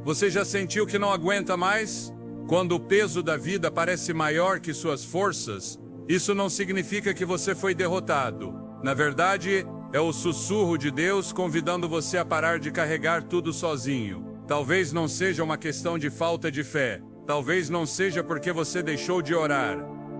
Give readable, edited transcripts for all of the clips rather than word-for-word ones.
Você já sentiu que não aguenta mais? Quando o peso da vida parece maior que suas forças, isso não significa que você foi derrotado. Na verdade, é o sussurro de Deus convidando você a parar de carregar tudo sozinho. Talvez não seja uma questão de falta de fé. Talvez não seja porque você deixou de orar.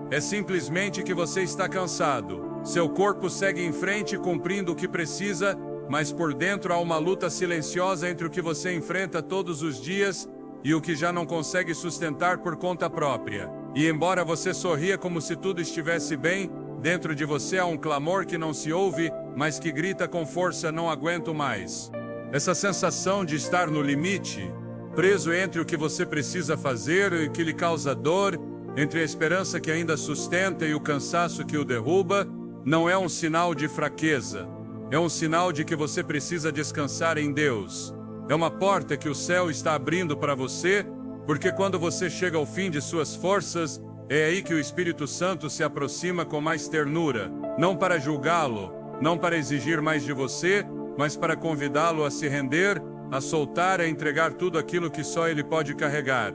É simplesmente que você está cansado. Seu corpo segue em frente cumprindo o que precisa, mas por dentro há uma luta silenciosa entre o que você enfrenta todos os dias e o que já não consegue sustentar por conta própria. E embora você sorria como se tudo estivesse bem, dentro de você há um clamor que não se ouve, mas que grita com força: não aguento mais. Essa sensação de estar no limite, preso entre o que você precisa fazer e o que lhe causa dor, entre a esperança que ainda sustenta e o cansaço que o derruba, não é um sinal de fraqueza. É um sinal de que você precisa descansar em Deus. É uma porta que o céu está abrindo para você, porque quando você chega ao fim de suas forças, é aí que o Espírito Santo se aproxima com mais ternura, não para julgá-lo, não para exigir mais de você, mas para convidá-lo a se render, a soltar, a entregar tudo aquilo que só ele pode carregar.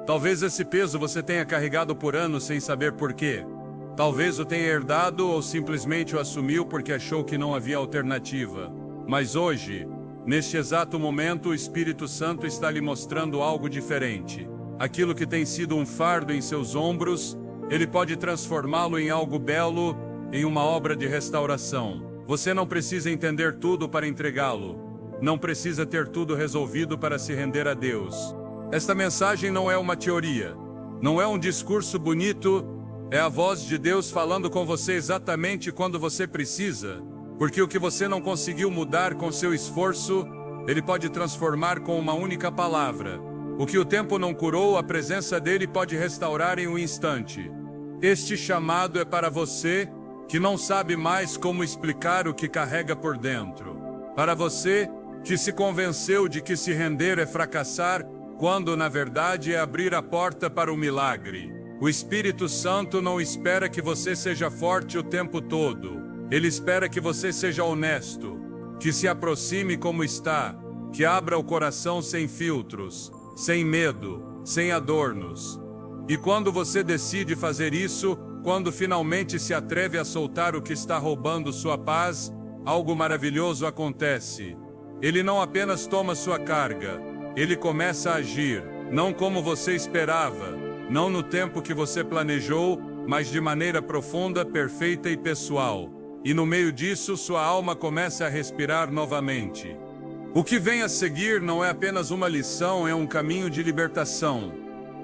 Talvez esse peso você tenha carregado por anos sem saber por quê. Talvez o tenha herdado ou simplesmente o assumiu porque achou que não havia alternativa. Mas hoje, neste exato momento, o Espírito Santo está lhe mostrando algo diferente. Aquilo que tem sido um fardo em seus ombros, ele pode transformá-lo em algo belo, em uma obra de restauração. Você não precisa entender tudo para entregá-lo. Não precisa ter tudo resolvido para se render a Deus. Esta mensagem não é uma teoria. Não é um discurso bonito. É a voz de Deus falando com você exatamente quando você precisa. Porque o que você não conseguiu mudar com seu esforço, Ele pode transformar com uma única palavra. O que o tempo não curou, a presença dele pode restaurar em um instante. Este chamado é para você, que não sabe mais como explicar o que carrega por dentro. Para você, que se convenceu de que se render é fracassar, quando na verdade é abrir a porta para o milagre. O Espírito Santo não espera que você seja forte o tempo todo. Ele espera que você seja honesto, que se aproxime como está, que abra o coração sem filtros, sem medo, sem adornos. E quando você decide fazer isso, quando finalmente se atreve a soltar o que está roubando sua paz, algo maravilhoso acontece. Ele não apenas toma sua carga, ele começa a agir, não como você esperava, não no tempo que você planejou, mas de maneira profunda, perfeita e pessoal. E no meio disso, sua alma começa a respirar novamente. O que vem a seguir não é apenas uma lição, é um caminho de libertação.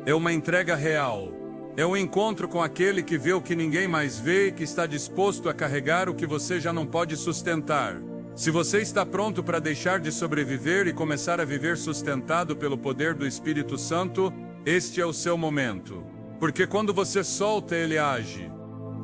É uma entrega real. É um encontro com aquele que vê o que ninguém mais vê e que está disposto a carregar o que você já não pode sustentar. Se você está pronto para deixar de sobreviver e começar a viver sustentado pelo poder do Espírito Santo, este é o seu momento. Porque quando você solta, ele age.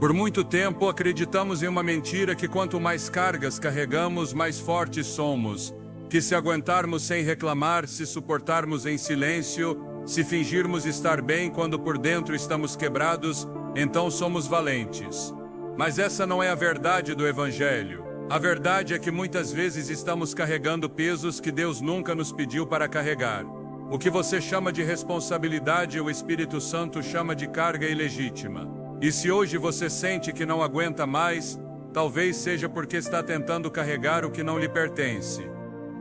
Por muito tempo acreditamos em uma mentira que quanto mais cargas carregamos, mais fortes somos. Que se aguentarmos sem reclamar, se suportarmos em silêncio, se fingirmos estar bem quando por dentro estamos quebrados, então somos valentes. Mas essa não é a verdade do Evangelho. A verdade é que muitas vezes estamos carregando pesos que Deus nunca nos pediu para carregar. O que você chama de responsabilidade, o Espírito Santo chama de carga ilegítima. E se hoje você sente que não aguenta mais, talvez seja porque está tentando carregar o que não lhe pertence.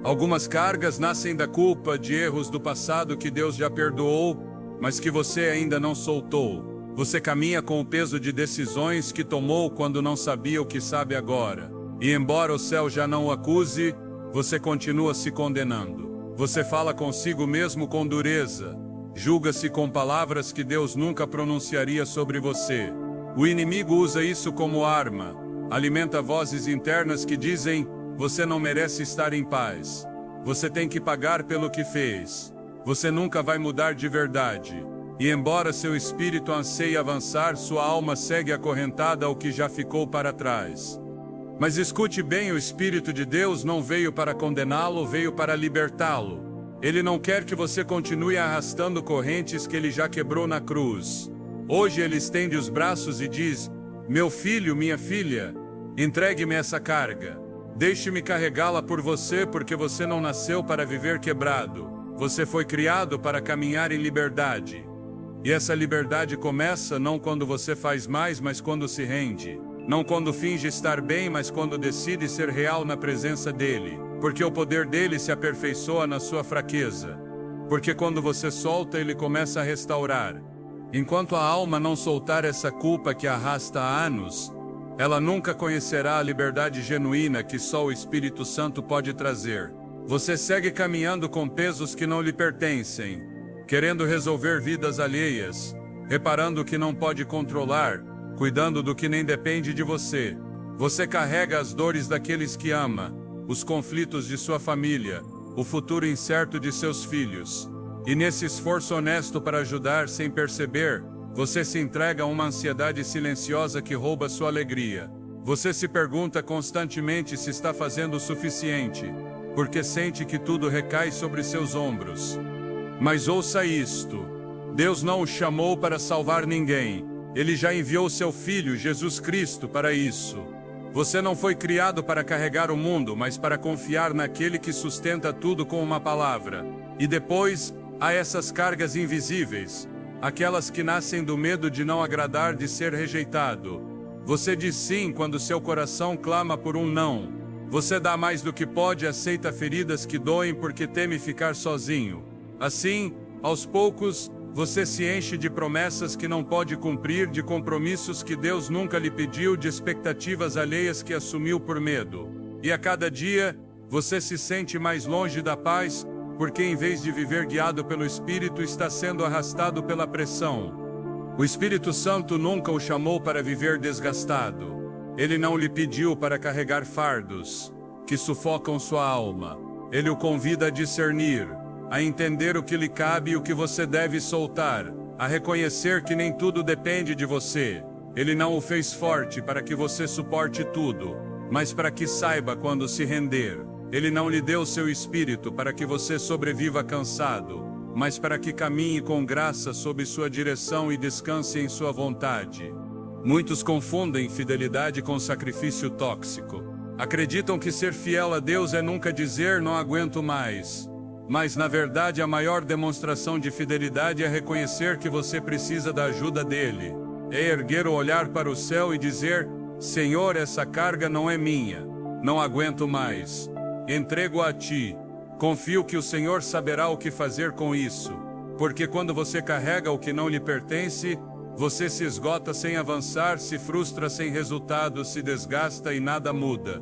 Algumas cargas nascem da culpa, de erros do passado que Deus já perdoou, mas que você ainda não soltou. Você caminha com o peso de decisões que tomou quando não sabia o que sabe agora. E embora o céu já não o acuse, você continua se condenando. Você fala consigo mesmo com dureza. Julga-se com palavras que Deus nunca pronunciaria sobre você. O inimigo usa isso como arma. Alimenta vozes internas que dizem: você não merece estar em paz. Você tem que pagar pelo que fez. Você nunca vai mudar de verdade. E embora seu espírito anseie avançar, sua alma segue acorrentada ao que já ficou para trás. Mas escute bem, o Espírito de Deus não veio para condená-lo, veio para libertá-lo. Ele não quer que você continue arrastando correntes que ele já quebrou na cruz. Hoje ele estende os braços e diz: meu filho, minha filha, entregue-me essa carga. Deixe-me carregá-la por você, porque você não nasceu para viver quebrado. Você foi criado para caminhar em liberdade. E essa liberdade começa não quando você faz mais, mas quando se rende. Não quando finge estar bem, mas quando decide ser real na presença dele. Porque o poder dele se aperfeiçoa na sua fraqueza. Porque quando você solta, ele começa a restaurar. Enquanto a alma não soltar essa culpa que arrasta há anos, ela nunca conhecerá a liberdade genuína que só o Espírito Santo pode trazer. Você segue caminhando com pesos que não lhe pertencem, querendo resolver vidas alheias, reparando o que não pode controlar, cuidando do que nem depende de você. Você carrega as dores daqueles que ama, os conflitos de sua família, o futuro incerto de seus filhos. E nesse esforço honesto para ajudar sem perceber, você se entrega a uma ansiedade silenciosa que rouba sua alegria. Você se pergunta constantemente se está fazendo o suficiente, porque sente que tudo recai sobre seus ombros. Mas ouça isto: Deus não o chamou para salvar ninguém. Ele já enviou seu Filho, Jesus Cristo, para isso. Você não foi criado para carregar o mundo, mas para confiar naquele que sustenta tudo com uma palavra. E depois, há essas cargas invisíveis, aquelas que nascem do medo de não agradar, de ser rejeitado. Você diz sim quando seu coração clama por um não. Você dá mais do que pode, aceita feridas que doem porque teme ficar sozinho. Assim, aos poucos, você se enche de promessas que não pode cumprir, de compromissos que Deus nunca lhe pediu, de expectativas alheias que assumiu por medo. E a cada dia, você se sente mais longe da paz, porque em vez de viver guiado pelo Espírito, está sendo arrastado pela pressão. O Espírito Santo nunca o chamou para viver desgastado. Ele não lhe pediu para carregar fardos que sufocam sua alma. Ele o convida a discernir, a entender o que lhe cabe e o que você deve soltar, a reconhecer que nem tudo depende de você. Ele não o fez forte para que você suporte tudo, mas para que saiba quando se render. Ele não lhe deu seu espírito para que você sobreviva cansado, mas para que caminhe com graça sob sua direção e descanse em sua vontade. Muitos confundem fidelidade com sacrifício tóxico. Acreditam que ser fiel a Deus é nunca dizer não aguento mais. Mas na verdade a maior demonstração de fidelidade é reconhecer que você precisa da ajuda dele. É erguer o olhar para o céu e dizer: Senhor, essa carga não é minha. Não aguento mais. Entrego a ti. Confio que o Senhor saberá o que fazer com isso. Porque quando você carrega o que não lhe pertence, você se esgota sem avançar, se frustra sem resultado, se desgasta e nada muda.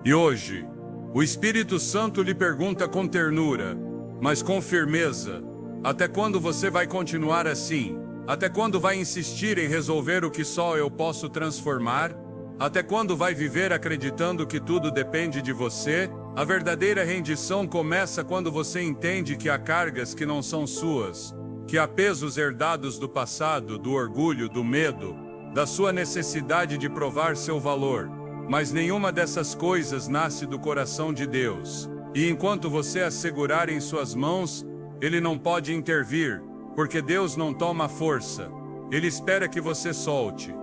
E hoje, o Espírito Santo lhe pergunta com ternura, mas com firmeza: até quando você vai continuar assim? Até quando vai insistir em resolver o que só eu posso transformar? Até quando vai viver acreditando que tudo depende de você? A verdadeira rendição começa quando você entende que há cargas que não são suas, que há pesos herdados do passado, do orgulho, do medo, da sua necessidade de provar seu valor. Mas nenhuma dessas coisas nasce do coração de Deus. E enquanto você as segurar em suas mãos, Ele não pode intervir, porque Deus não toma força. Ele espera que você solte.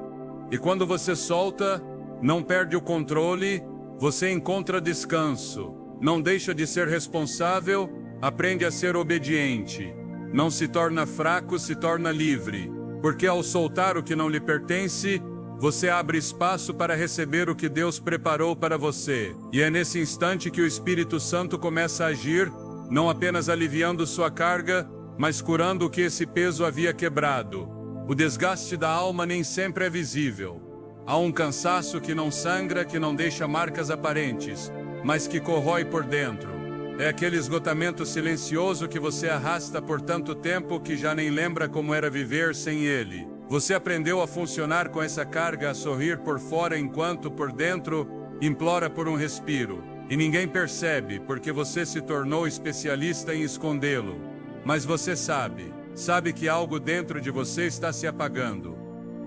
E quando você solta, não perde o controle, você encontra descanso. Não deixa de ser responsável, aprende a ser obediente. Não se torna fraco, se torna livre. Porque ao soltar o que não lhe pertence, você abre espaço para receber o que Deus preparou para você. E é nesse instante que o Espírito Santo começa a agir, não apenas aliviando sua carga, mas curando o que esse peso havia quebrado. O desgaste da alma nem sempre é visível. Há um cansaço que não sangra, que não deixa marcas aparentes, mas que corrói por dentro. É aquele esgotamento silencioso que você arrasta por tanto tempo que já nem lembra como era viver sem ele. Você aprendeu a funcionar com essa carga, a sorrir por fora enquanto por dentro implora por um respiro. E ninguém percebe, porque você se tornou especialista em escondê-lo. Mas você sabe que algo dentro de você está se apagando.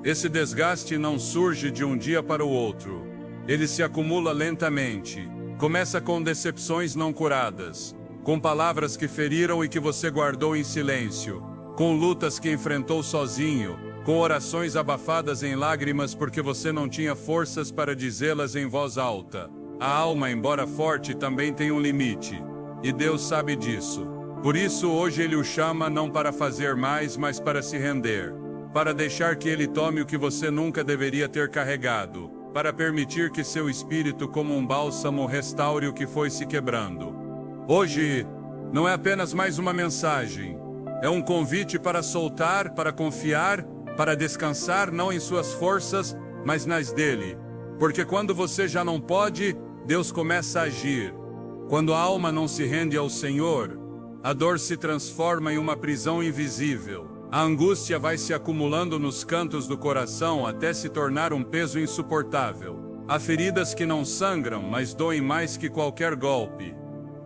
Esse desgaste não surge de um dia para o outro. Ele se acumula lentamente. Começa com decepções não curadas, com palavras que feriram e que você guardou em silêncio, com lutas que enfrentou sozinho, com orações abafadas em lágrimas porque você não tinha forças para dizê-las em voz alta. A alma, embora forte, também tem um limite. E Deus sabe disso. Por isso hoje ele o chama não para fazer mais, mas para se render. Para deixar que ele tome o que você nunca deveria ter carregado. Para permitir que seu espírito, como um bálsamo, restaure o que foi se quebrando. Hoje, não é apenas mais uma mensagem. É um convite para soltar, para confiar, para descansar não em suas forças, mas nas dele. Porque quando você já não pode, Deus começa a agir. Quando a alma não se rende ao Senhor, a dor se transforma em uma prisão invisível. A angústia vai se acumulando nos cantos do coração até se tornar um peso insuportável. Há feridas que não sangram, mas doem mais que qualquer golpe.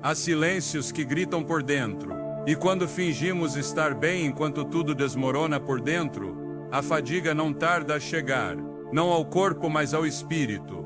Há silêncios que gritam por dentro. E quando fingimos estar bem enquanto tudo desmorona por dentro, a fadiga não tarda a chegar, não ao corpo, mas ao espírito.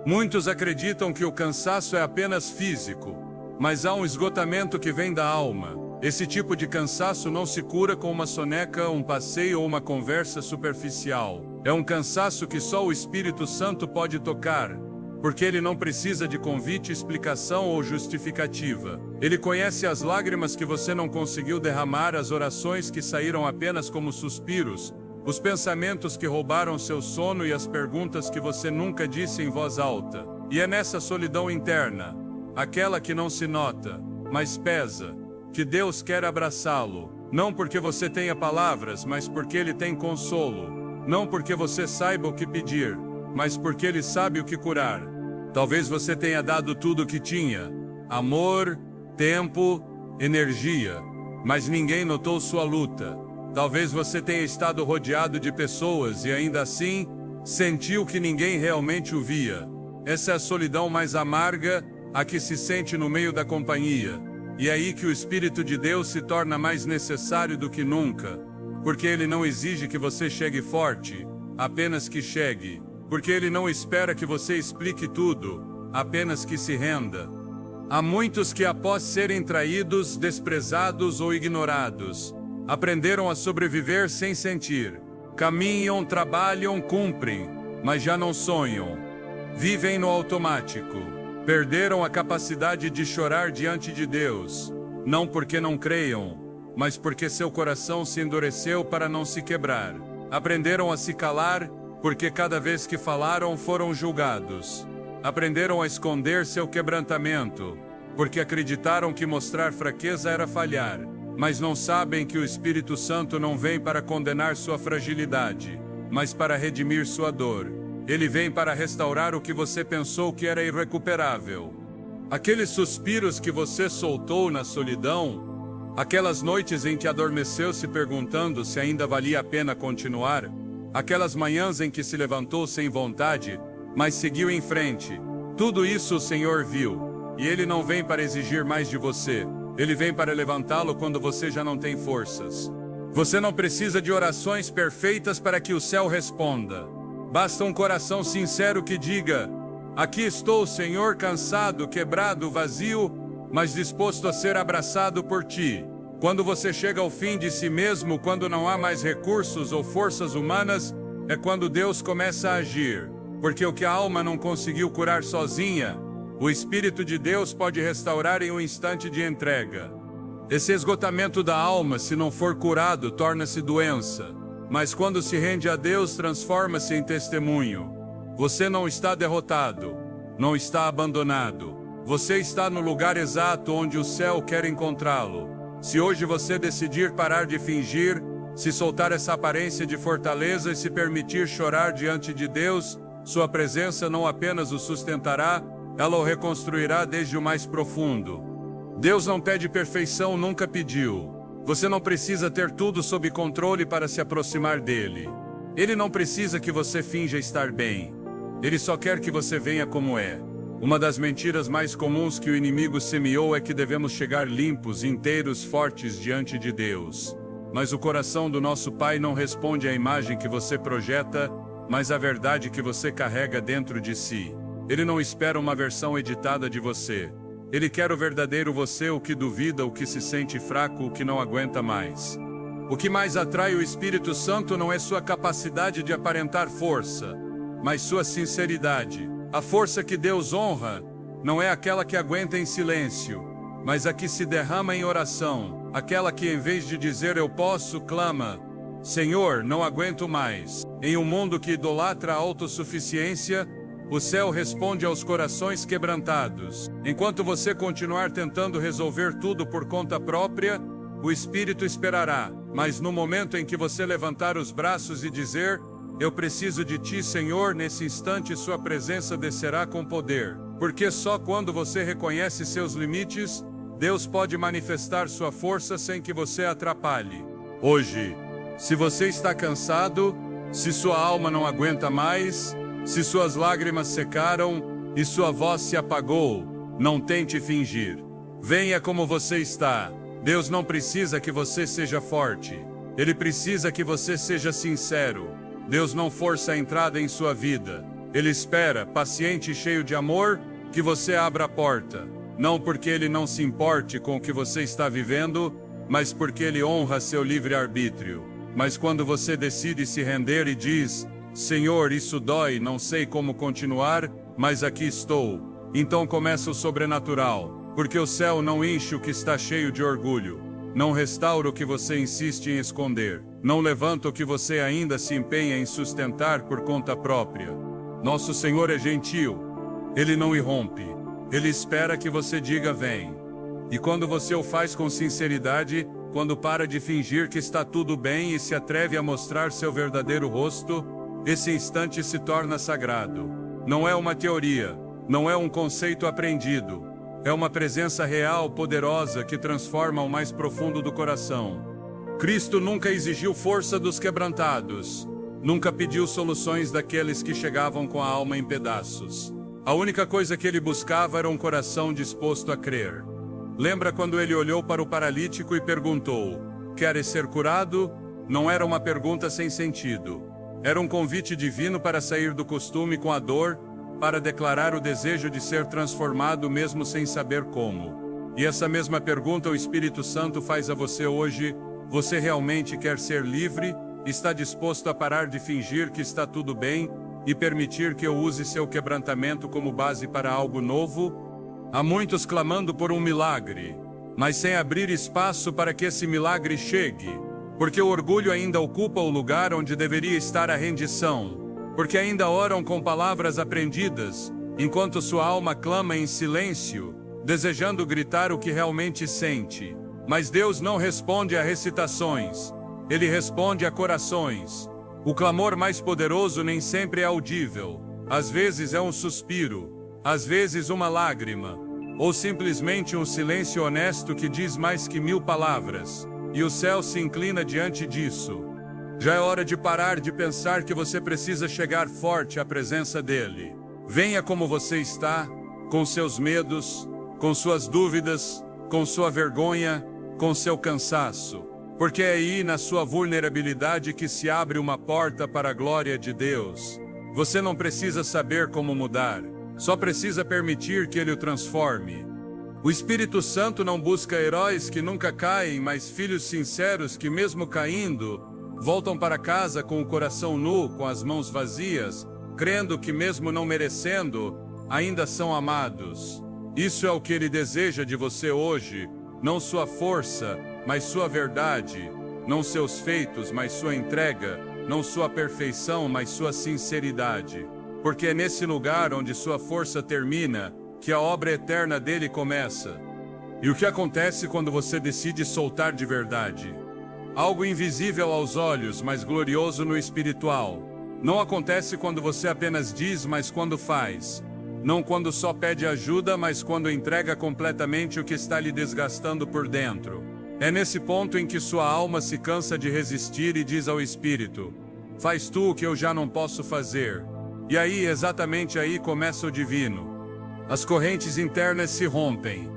Muitos acreditam que o cansaço é apenas físico, mas há um esgotamento que vem da alma. Esse tipo de cansaço não se cura com uma soneca, um passeio ou uma conversa superficial. É um cansaço que só o Espírito Santo pode tocar, porque ele não precisa de convite, explicação ou justificativa. Ele conhece as lágrimas que você não conseguiu derramar, as orações que saíram apenas como suspiros, os pensamentos que roubaram seu sono e as perguntas que você nunca disse em voz alta. E é nessa solidão interna, aquela que não se nota, mas pesa, que Deus quer abraçá-lo, não porque você tenha palavras, mas porque Ele tem consolo, não porque você saiba o que pedir, mas porque Ele sabe o que curar. Talvez você tenha dado tudo o que tinha, amor, tempo, energia, mas ninguém notou sua luta. Talvez você tenha estado rodeado de pessoas e ainda assim, sentiu que ninguém realmente o via. Essa é a solidão mais amarga, a que se sente no meio da companhia. E é aí que o Espírito de Deus se torna mais necessário do que nunca, porque Ele não exige que você chegue forte, apenas que chegue, porque Ele não espera que você explique tudo, apenas que se renda. Há muitos que, após serem traídos, desprezados ou ignorados, aprenderam a sobreviver sem sentir. Caminham, trabalham, cumprem, mas já não sonham. Vivem no automático. Perderam a capacidade de chorar diante de Deus, não porque não creiam, mas porque seu coração se endureceu para não se quebrar. Aprenderam a se calar, porque cada vez que falaram foram julgados. Aprenderam a esconder seu quebrantamento, porque acreditaram que mostrar fraqueza era falhar, mas não sabem que o Espírito Santo não vem para condenar sua fragilidade, mas para redimir sua dor. Ele vem para restaurar o que você pensou que era irrecuperável. Aqueles suspiros que você soltou na solidão, aquelas noites em que adormeceu se perguntando se ainda valia a pena continuar, aquelas manhãs em que se levantou sem vontade, mas seguiu em frente. Tudo isso o Senhor viu, e Ele não vem para exigir mais de você. Ele vem para levantá-lo quando você já não tem forças. Você não precisa de orações perfeitas para que o céu responda. Basta um coração sincero que diga: aqui estou, Senhor, cansado, quebrado, vazio, mas disposto a ser abraçado por Ti. Quando você chega ao fim de si mesmo, quando não há mais recursos ou forças humanas, é quando Deus começa a agir. Porque o que a alma não conseguiu curar sozinha, o Espírito de Deus pode restaurar em um instante de entrega. Esse esgotamento da alma, se não for curado, torna-se doença. Mas quando se rende a Deus, transforma-se em testemunho. Você não está derrotado, não está abandonado. Você está no lugar exato onde o céu quer encontrá-lo. Se hoje você decidir parar de fingir, se soltar essa aparência de fortaleza e se permitir chorar diante de Deus, sua presença não apenas o sustentará, ela o reconstruirá desde o mais profundo. Deus não pede perfeição, nunca pediu. Você não precisa ter tudo sob controle para se aproximar dele. Ele não precisa que você finja estar bem. Ele só quer que você venha como é. Uma das mentiras mais comuns que o inimigo semeou é que devemos chegar limpos, inteiros, fortes diante de Deus. Mas o coração do nosso Pai não responde à imagem que você projeta, mas à verdade que você carrega dentro de si. Ele não espera uma versão editada de você. Ele quer o verdadeiro você, o que duvida, o que se sente fraco, o que não aguenta mais. O que mais atrai o Espírito Santo não é sua capacidade de aparentar força, mas sua sinceridade. A força que Deus honra não é aquela que aguenta em silêncio, mas a que se derrama em oração, aquela que em vez de dizer eu posso, clama: Senhor, não aguento mais. Em um mundo que idolatra a autossuficiência, o céu responde aos corações quebrantados. Enquanto você continuar tentando resolver tudo por conta própria, o Espírito esperará. Mas no momento em que você levantar os braços e dizer: eu preciso de ti, Senhor, nesse instante sua presença descerá com poder. Porque só quando você reconhece seus limites, Deus pode manifestar sua força sem que você atrapalhe. Hoje, se você está cansado, se sua alma não aguenta mais, se suas lágrimas secaram e sua voz se apagou, não tente fingir. Venha como você está. Deus não precisa que você seja forte. Ele precisa que você seja sincero. Deus não força a entrada em sua vida. Ele espera, paciente e cheio de amor, que você abra a porta. Não porque Ele não se importe com o que você está vivendo, mas porque Ele honra seu livre-arbítrio. Mas quando você decide se render e diz: Senhor, isso dói, não sei como continuar, mas aqui estou. Então começa o sobrenatural, porque o céu não enche o que está cheio de orgulho, não restaura o que você insiste em esconder, não levanta o que você ainda se empenha em sustentar por conta própria. Nosso Senhor é gentil, Ele não irrompe, Ele espera que você diga vem. E quando você o faz com sinceridade, quando para de fingir que está tudo bem e se atreve a mostrar seu verdadeiro rosto, esse instante se torna sagrado. Não é uma teoria, não é um conceito aprendido. É uma presença real, poderosa, que transforma o mais profundo do coração. Cristo nunca exigiu força dos quebrantados. Nunca pediu soluções daqueles que chegavam com a alma em pedaços. A única coisa que ele buscava era um coração disposto a crer. Lembra quando ele olhou para o paralítico e perguntou: queres ser curado? Não era uma pergunta sem sentido. Era um convite divino para sair do costume com a dor, para declarar o desejo de ser transformado mesmo sem saber como. E essa mesma pergunta o Espírito Santo faz a você hoje: você realmente quer ser livre? Está disposto a parar de fingir que está tudo bem e permitir que eu use seu quebrantamento como base para algo novo? Há muitos clamando por um milagre, mas sem abrir espaço para que esse milagre chegue, porque o orgulho ainda ocupa o lugar onde deveria estar a rendição. Porque ainda oram com palavras aprendidas, enquanto sua alma clama em silêncio, desejando gritar o que realmente sente. Mas Deus não responde a recitações, Ele responde a corações. O clamor mais poderoso nem sempre é audível. Às vezes é um suspiro, às vezes uma lágrima, ou simplesmente um silêncio honesto que diz mais que 1000 palavras, e o céu se inclina diante disso. Já é hora de parar de pensar que você precisa chegar forte à presença dele. Venha como você está, com seus medos, com suas dúvidas, com sua vergonha, com seu cansaço. Porque é aí na sua vulnerabilidade que se abre uma porta para a glória de Deus. Você não precisa saber como mudar, só precisa permitir que Ele o transforme. O Espírito Santo não busca heróis que nunca caem, mas filhos sinceros que mesmo caindo, voltam para casa com o coração nu, com as mãos vazias, crendo que mesmo não merecendo, ainda são amados. Isso é o que Ele deseja de você hoje, não sua força, mas sua verdade, não seus feitos, mas sua entrega, não sua perfeição, mas sua sinceridade. Porque é nesse lugar onde sua força termina, que a obra eterna dele começa. E o que acontece quando você decide soltar de verdade? Algo invisível aos olhos, mas glorioso no espiritual. Não acontece quando você apenas diz, mas quando faz. Não quando só pede ajuda, mas quando entrega completamente o que está lhe desgastando por dentro. É nesse ponto em que sua alma se cansa de resistir e diz ao Espírito: faz tu o que eu já não posso fazer. E aí, exatamente aí, começa o divino. As correntes internas se rompem.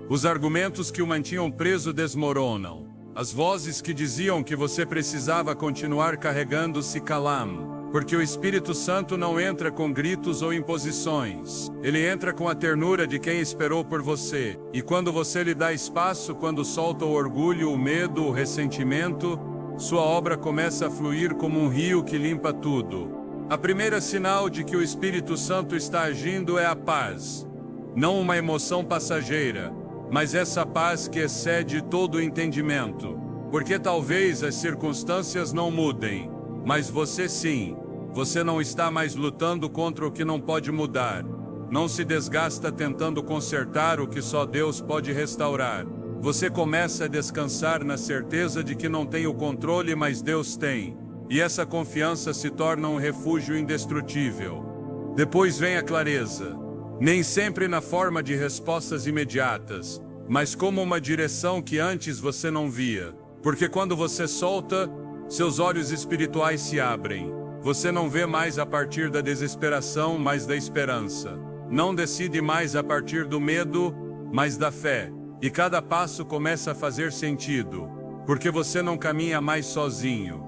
Os argumentos que o mantinham preso desmoronam. As vozes que diziam que você precisava continuar carregando se calam. Porque o Espírito Santo não entra com gritos ou imposições. Ele entra com a ternura de quem esperou por você. E quando você lhe dá espaço, quando solta o orgulho, o medo, o ressentimento, sua obra começa a fluir como um rio que limpa tudo. A primeira sinal de que o Espírito Santo está agindo é a paz. Não uma emoção passageira, mas essa paz que excede todo o entendimento. Porque talvez as circunstâncias não mudem, mas você sim. Você não está mais lutando contra o que não pode mudar. Não se desgasta tentando consertar o que só Deus pode restaurar. Você começa a descansar na certeza de que não tem o controle, mas Deus tem. E essa confiança se torna um refúgio indestrutível. Depois vem a clareza. Nem sempre na forma de respostas imediatas, mas como uma direção que antes você não via. Porque quando você solta, seus olhos espirituais se abrem. Você não vê mais a partir da desesperação, mas da esperança. Não decide mais a partir do medo, mas da fé. E cada passo começa a fazer sentido, porque você não caminha mais sozinho.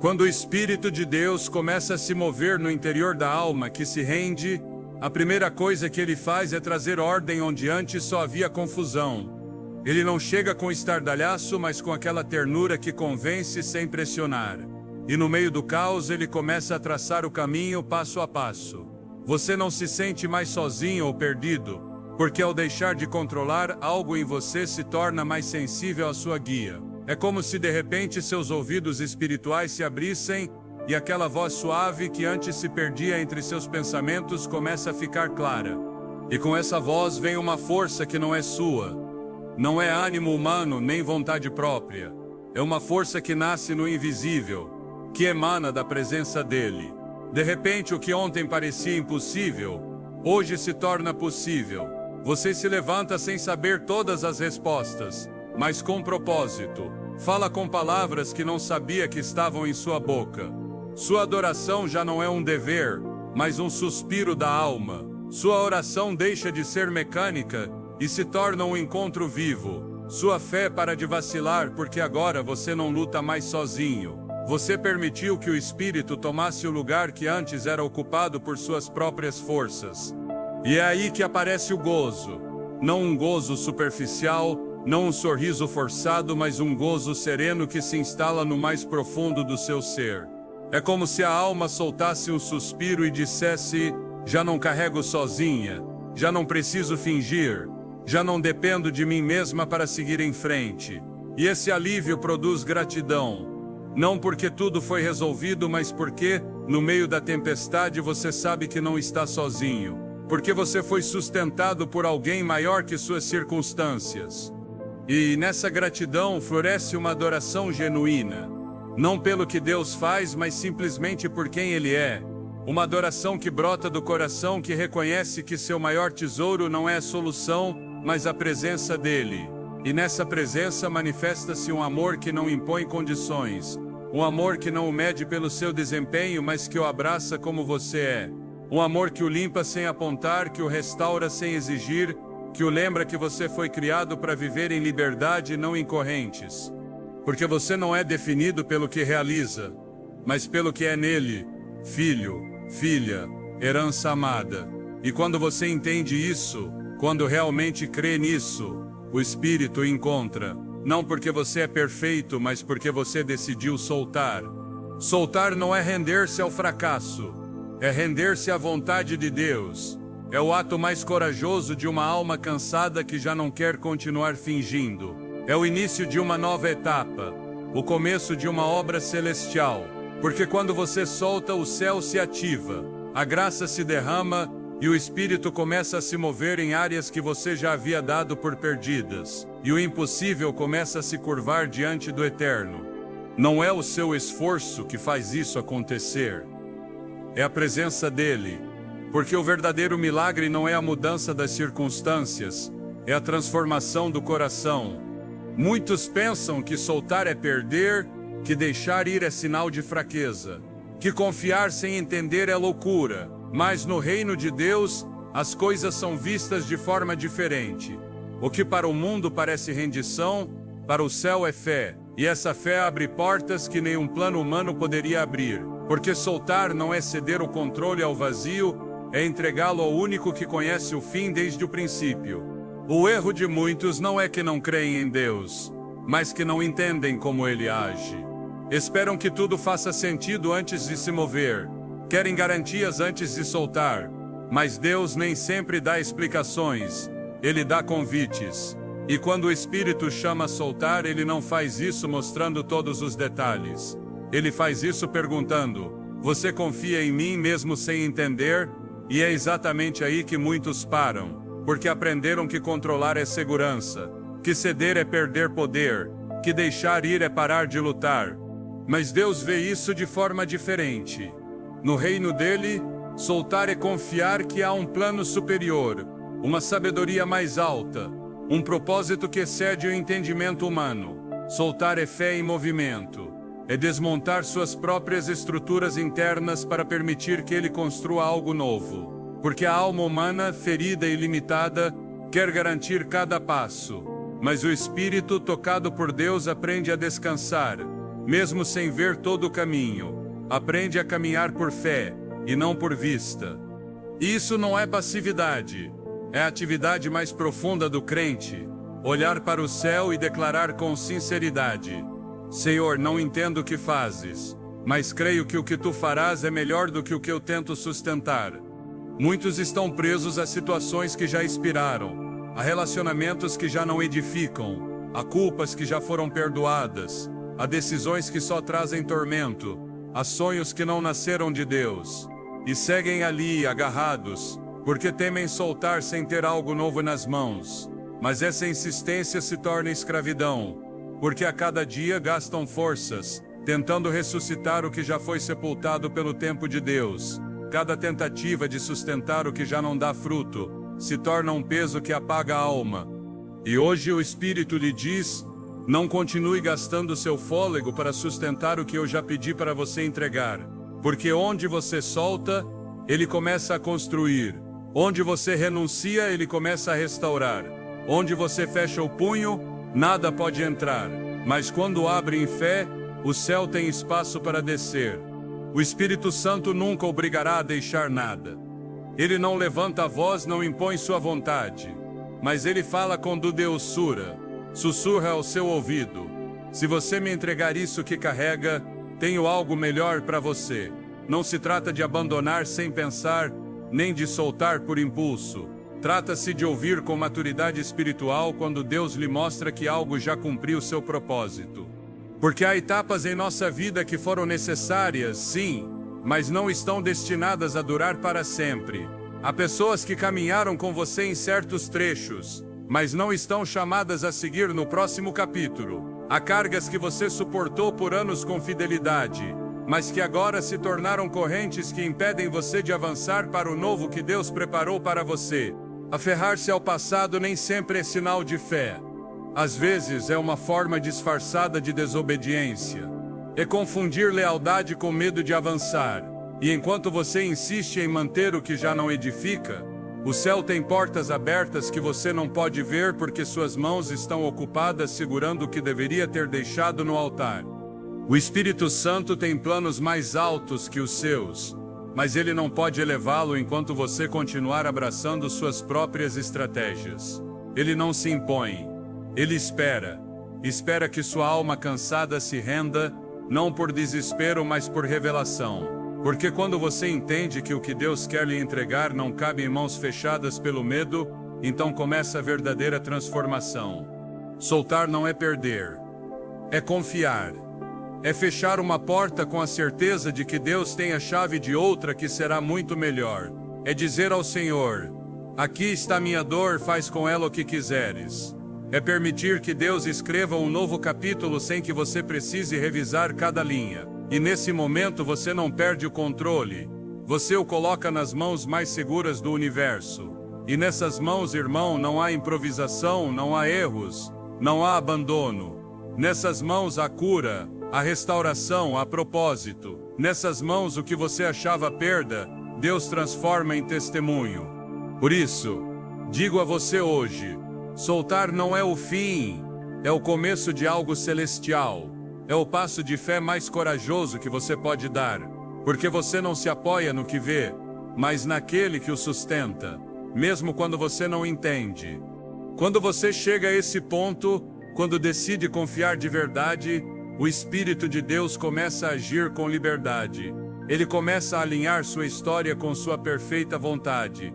Quando o Espírito de Deus começa a se mover no interior da alma que se rende, a primeira coisa que ele faz é trazer ordem onde antes só havia confusão. Ele não chega com estardalhaço, mas com aquela ternura que convence sem pressionar. E no meio do caos ele começa a traçar o caminho passo a passo. Você não se sente mais sozinho ou perdido, porque ao deixar de controlar, algo em você se torna mais sensível à sua guia. É como se de repente seus ouvidos espirituais se abrissem e aquela voz suave que antes se perdia entre seus pensamentos começa a ficar clara. E com essa voz vem uma força que não é sua. Não é ânimo humano nem vontade própria. É uma força que nasce no invisível, que emana da presença dele. De repente, o que ontem parecia impossível, hoje se torna possível. Você se levanta sem saber todas as respostas, mas com propósito. Fala com palavras que não sabia que estavam em sua boca. Sua adoração já não é um dever, mas um suspiro da alma. Sua oração deixa de ser mecânica e se torna um encontro vivo. Sua fé para de vacilar porque agora você não luta mais sozinho. Você permitiu que o Espírito tomasse o lugar que antes era ocupado por suas próprias forças. E é aí que aparece o gozo. Não um gozo superficial, não um sorriso forçado, mas um gozo sereno que se instala no mais profundo do seu ser. É como se a alma soltasse um suspiro e dissesse: já não carrego sozinha, já não preciso fingir, já não dependo de mim mesma para seguir em frente. E esse alívio produz gratidão. Não porque tudo foi resolvido, mas porque, no meio da tempestade, você sabe que não está sozinho. Porque você foi sustentado por alguém maior que suas circunstâncias. E nessa gratidão floresce uma adoração genuína. Não pelo que Deus faz, mas simplesmente por quem Ele é. Uma adoração que brota do coração, que reconhece que seu maior tesouro não é a solução, mas a presença dEle. E nessa presença manifesta-se um amor que não impõe condições. Um amor que não o mede pelo seu desempenho, mas que o abraça como você é. Um amor que o limpa sem apontar, que o restaura sem exigir, que o lembra que você foi criado para viver em liberdade e não em correntes. Porque você não é definido pelo que realiza, mas pelo que é nele, filho, filha, herança amada. E quando você entende isso, quando realmente crê nisso, o Espírito encontra, não porque você é perfeito, mas porque você decidiu soltar. Soltar não é render-se ao fracasso, é render-se à vontade de Deus. É o ato mais corajoso de uma alma cansada que já não quer continuar fingindo. É o início de uma nova etapa, o começo de uma obra celestial. Porque quando você solta, o céu se ativa, a graça se derrama e o Espírito começa a se mover em áreas que você já havia dado por perdidas. E o impossível começa a se curvar diante do eterno. Não é o seu esforço que faz isso acontecer. É a presença dele. Porque o verdadeiro milagre não é a mudança das circunstâncias, é a transformação do coração. Muitos pensam que soltar é perder, que deixar ir é sinal de fraqueza, que confiar sem entender é loucura. Mas no reino de Deus, as coisas são vistas de forma diferente. O que para o mundo parece rendição, para o céu é fé. E essa fé abre portas que nenhum plano humano poderia abrir. Porque soltar não é ceder o controle ao vazio, é entregá-lo ao único que conhece o fim desde o princípio. O erro de muitos não é que não creem em Deus, mas que não entendem como Ele age. Esperam que tudo faça sentido antes de se mover. Querem garantias antes de soltar. Mas Deus nem sempre dá explicações. Ele dá convites. E quando o Espírito chama a soltar, ele não faz isso mostrando todos os detalhes. Ele faz isso perguntando: você confia em mim mesmo sem entender? E é exatamente aí que muitos param, porque aprenderam que controlar é segurança, que ceder é perder poder, que deixar ir é parar de lutar. Mas Deus vê isso de forma diferente. No reino dele, soltar é confiar que há um plano superior, uma sabedoria mais alta, um propósito que excede o entendimento humano. Soltar é fé em movimento. É desmontar suas próprias estruturas internas para permitir que ele construa algo novo. Porque a alma humana, ferida e limitada, quer garantir cada passo. Mas o espírito, tocado por Deus, aprende a descansar, mesmo sem ver todo o caminho. Aprende a caminhar por fé, e não por vista. Isso não é passividade. É a atividade mais profunda do crente. Olhar para o céu e declarar com sinceridade: Senhor, não entendo o que fazes, mas creio que o que tu farás é melhor do que o que eu tento sustentar. Muitos estão presos a situações que já expiraram, a relacionamentos que já não edificam, a culpas que já foram perdoadas, a decisões que só trazem tormento, a sonhos que não nasceram de Deus. E seguem ali, agarrados, porque temem soltar sem ter algo novo nas mãos. Mas essa insistência se torna escravidão, porque a cada dia gastam forças, tentando ressuscitar o que já foi sepultado pelo tempo de Deus. Cada tentativa de sustentar o que já não dá fruto, se torna um peso que apaga a alma. E hoje o Espírito lhe diz: não continue gastando seu fôlego para sustentar o que eu já pedi para você entregar. Porque onde você solta, ele começa a construir. Onde você renuncia, ele começa a restaurar. Onde você fecha o punho, nada pode entrar. Mas quando abre em fé, o céu tem espaço para descer. O Espírito Santo nunca obrigará a deixar nada. Ele não levanta a voz, não impõe sua vontade. Mas ele fala com doçura, sussurra ao seu ouvido: se você me entregar isso que carrega, tenho algo melhor para você. Não se trata de abandonar sem pensar, nem de soltar por impulso. Trata-se de ouvir com maturidade espiritual quando Deus lhe mostra que algo já cumpriu seu propósito. Porque há etapas em nossa vida que foram necessárias, sim, mas não estão destinadas a durar para sempre. Há pessoas que caminharam com você em certos trechos, mas não estão chamadas a seguir no próximo capítulo. Há cargas que você suportou por anos com fidelidade, mas que agora se tornaram correntes que impedem você de avançar para o novo que Deus preparou para você. Aferrar-se ao passado nem sempre é sinal de fé. Às vezes é uma forma disfarçada de desobediência. É confundir lealdade com medo de avançar. E enquanto você insiste em manter o que já não edifica, o céu tem portas abertas que você não pode ver porque suas mãos estão ocupadas segurando o que deveria ter deixado no altar. O Espírito Santo tem planos mais altos que os seus, mas ele não pode elevá-lo enquanto você continuar abraçando suas próprias estratégias. Ele não se impõe. Ele espera. Espera que sua alma cansada se renda, não por desespero, mas por revelação. Porque quando você entende que o que Deus quer lhe entregar não cabe em mãos fechadas pelo medo, então começa a verdadeira transformação. Soltar não é perder. É confiar. É fechar uma porta com a certeza de que Deus tem a chave de outra que será muito melhor. É dizer ao Senhor: aqui está minha dor, faz com ela o que quiseres. É permitir que Deus escreva um novo capítulo sem que você precise revisar cada linha. E nesse momento você não perde o controle. Você o coloca nas mãos mais seguras do universo. E nessas mãos, irmão, não há improvisação, não há erros, não há abandono. Nessas mãos há cura, há restauração, há propósito. Nessas mãos o que você achava perda, Deus transforma em testemunho. Por isso, digo a você hoje: soltar não é o fim, é o começo de algo celestial. É o passo de fé mais corajoso que você pode dar, porque você não se apoia no que vê, mas naquele que o sustenta, mesmo quando você não entende. Quando você chega a esse ponto, quando decide confiar de verdade, o Espírito de Deus começa a agir com liberdade. Ele começa a alinhar sua história com sua perfeita vontade.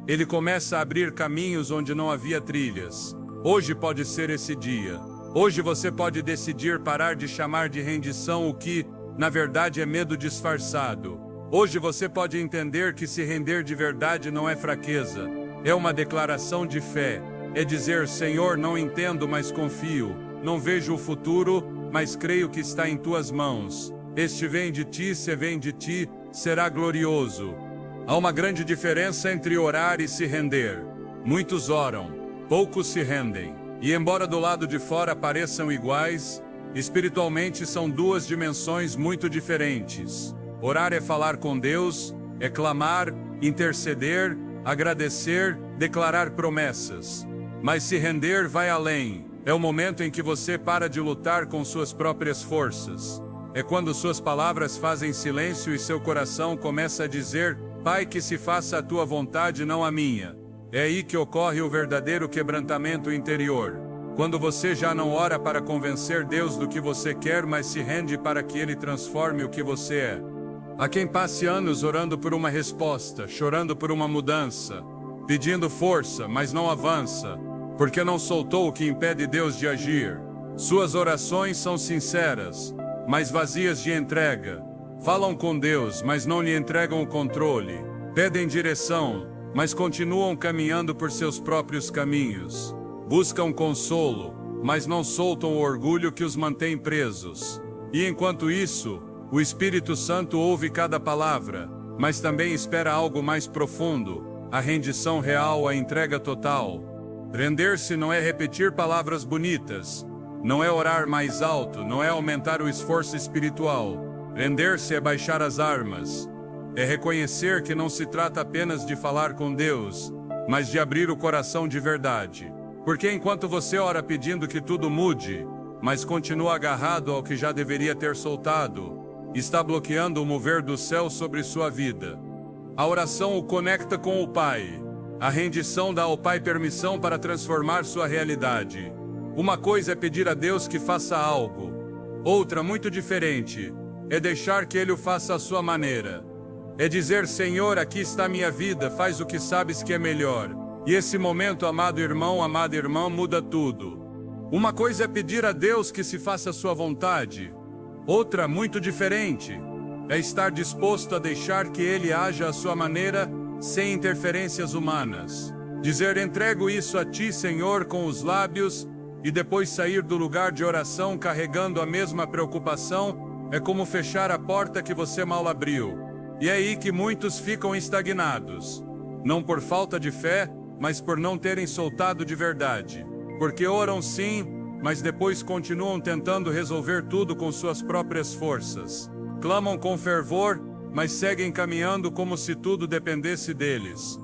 Ele começa a abrir caminhos onde não havia trilhas. Hoje pode ser esse dia. Hoje você pode decidir parar de chamar de rendição o que, na verdade, é medo disfarçado. Hoje você pode entender que se render de verdade não é fraqueza. É uma declaração de fé. É dizer: Senhor, não entendo, mas confio. Não vejo o futuro, mas creio que está em tuas mãos. Este vem de ti, se vem de ti, será glorioso. Há uma grande diferença entre orar e se render. Muitos oram, poucos se rendem. E embora do lado de fora pareçam iguais, espiritualmente são duas dimensões muito diferentes. Orar é falar com Deus, é clamar, interceder, agradecer, declarar promessas. Mas se render vai além. É o momento em que você para de lutar com suas próprias forças. É quando suas palavras fazem silêncio e seu coração começa a dizer: Pai, que se faça a tua vontade, não a minha. É aí que ocorre o verdadeiro quebrantamento interior. Quando você já não ora para convencer Deus do que você quer, mas se rende para que Ele transforme o que você é. Há quem passe anos orando por uma resposta, chorando por uma mudança, pedindo força, mas não avança, porque não soltou o que impede Deus de agir. Suas orações são sinceras, mas vazias de entrega. Falam com Deus, mas não lhe entregam o controle. Pedem direção, mas continuam caminhando por seus próprios caminhos. Buscam consolo, mas não soltam o orgulho que os mantém presos. E enquanto isso, o Espírito Santo ouve cada palavra, mas também espera algo mais profundo: a rendição real, a entrega total. Render-se não é repetir palavras bonitas, não é orar mais alto, não é aumentar o esforço espiritual. Render-se é baixar as armas. É reconhecer que não se trata apenas de falar com Deus, mas de abrir o coração de verdade. Porque enquanto você ora pedindo que tudo mude, mas continua agarrado ao que já deveria ter soltado, está bloqueando o mover do céu sobre sua vida. A oração o conecta com o Pai. A rendição dá ao Pai permissão para transformar sua realidade. Uma coisa é pedir a Deus que faça algo. Outra, muito diferente, é deixar que Ele o faça à sua maneira. É dizer: Senhor, aqui está minha vida, faz o que sabes que é melhor. E esse momento, amado irmão, amada irmã, muda tudo. Uma coisa é pedir a Deus que se faça a sua vontade. Outra, muito diferente, é estar disposto a deixar que Ele haja à sua maneira, sem interferências humanas. Dizer: entrego isso a Ti, Senhor, com os lábios, e depois sair do lugar de oração carregando a mesma preocupação, é como fechar a porta que você mal abriu. E é aí que muitos ficam estagnados. Não por falta de fé, mas por não terem soltado de verdade. Porque oram sim, mas depois continuam tentando resolver tudo com suas próprias forças. Clamam com fervor, mas seguem caminhando como se tudo dependesse deles.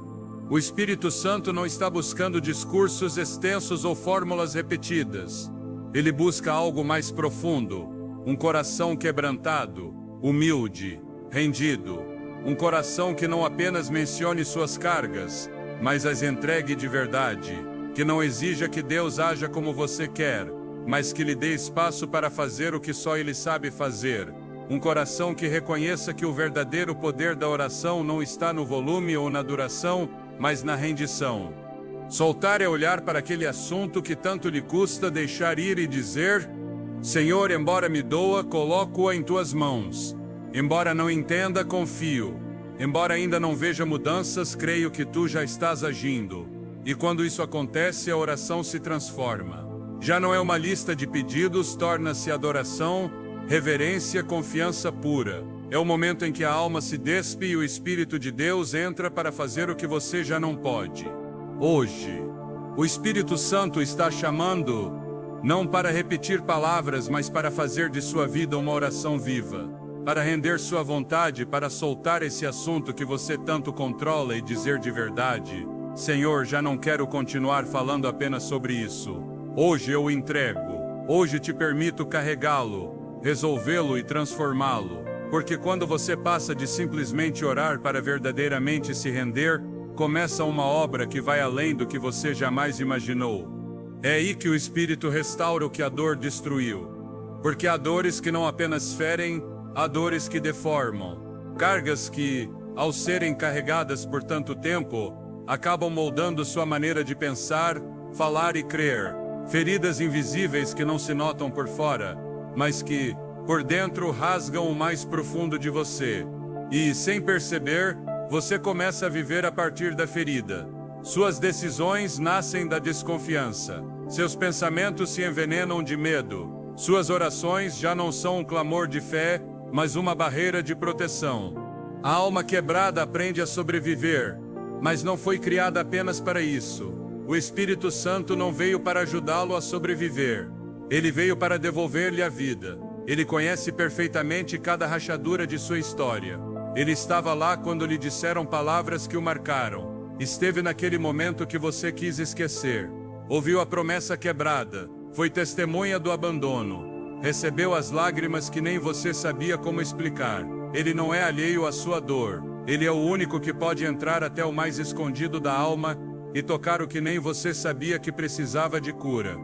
O Espírito Santo não está buscando discursos extensos ou fórmulas repetidas. Ele busca algo mais profundo, um coração quebrantado, humilde, rendido. Um coração que não apenas mencione suas cargas, mas as entregue de verdade. Que não exija que Deus haja como você quer, mas que lhe dê espaço para fazer o que só Ele sabe fazer. Um coração que reconheça que o verdadeiro poder da oração não está no volume ou na duração, mas na rendição. Soltar é olhar para aquele assunto que tanto lhe custa deixar ir e dizer: Senhor, embora me doa, coloco-a em tuas mãos. Embora não entenda, confio. Embora ainda não veja mudanças, creio que tu já estás agindo. E quando isso acontece, a oração se transforma. Já não é uma lista de pedidos, torna-se adoração, reverência, confiança pura. É o momento em que a alma se despe e o Espírito de Deus entra para fazer o que você já não pode. Hoje, o Espírito Santo está chamando, não para repetir palavras, mas para fazer de sua vida uma oração viva. Para render sua vontade, para soltar esse assunto que você tanto controla e dizer de verdade: Senhor, já não quero continuar falando apenas sobre isso. Hoje eu o entrego. Hoje te permito carregá-lo, resolvê-lo e transformá-lo. Porque quando você passa de simplesmente orar para verdadeiramente se render, começa uma obra que vai além do que você jamais imaginou. É aí que o Espírito restaura o que a dor destruiu. Porque há dores que não apenas ferem, há dores que deformam. Cargas que, ao serem carregadas por tanto tempo, acabam moldando sua maneira de pensar, falar e crer. Feridas invisíveis que não se notam por fora, mas que, por dentro, rasgam o mais profundo de você. E, sem perceber, você começa a viver a partir da ferida. Suas decisões nascem da desconfiança. Seus pensamentos se envenenam de medo. Suas orações já não são um clamor de fé, mas uma barreira de proteção. A alma quebrada aprende a sobreviver, mas não foi criada apenas para isso. O Espírito Santo não veio para ajudá-lo a sobreviver. Ele veio para devolver-lhe a vida. Ele conhece perfeitamente cada rachadura de sua história. Ele estava lá quando lhe disseram palavras que o marcaram. Esteve naquele momento que você quis esquecer. Ouviu a promessa quebrada. Foi testemunha do abandono. Recebeu as lágrimas que nem você sabia como explicar. Ele não é alheio à sua dor. Ele é o único que pode entrar até o mais escondido da alma e tocar o que nem você sabia que precisava de cura.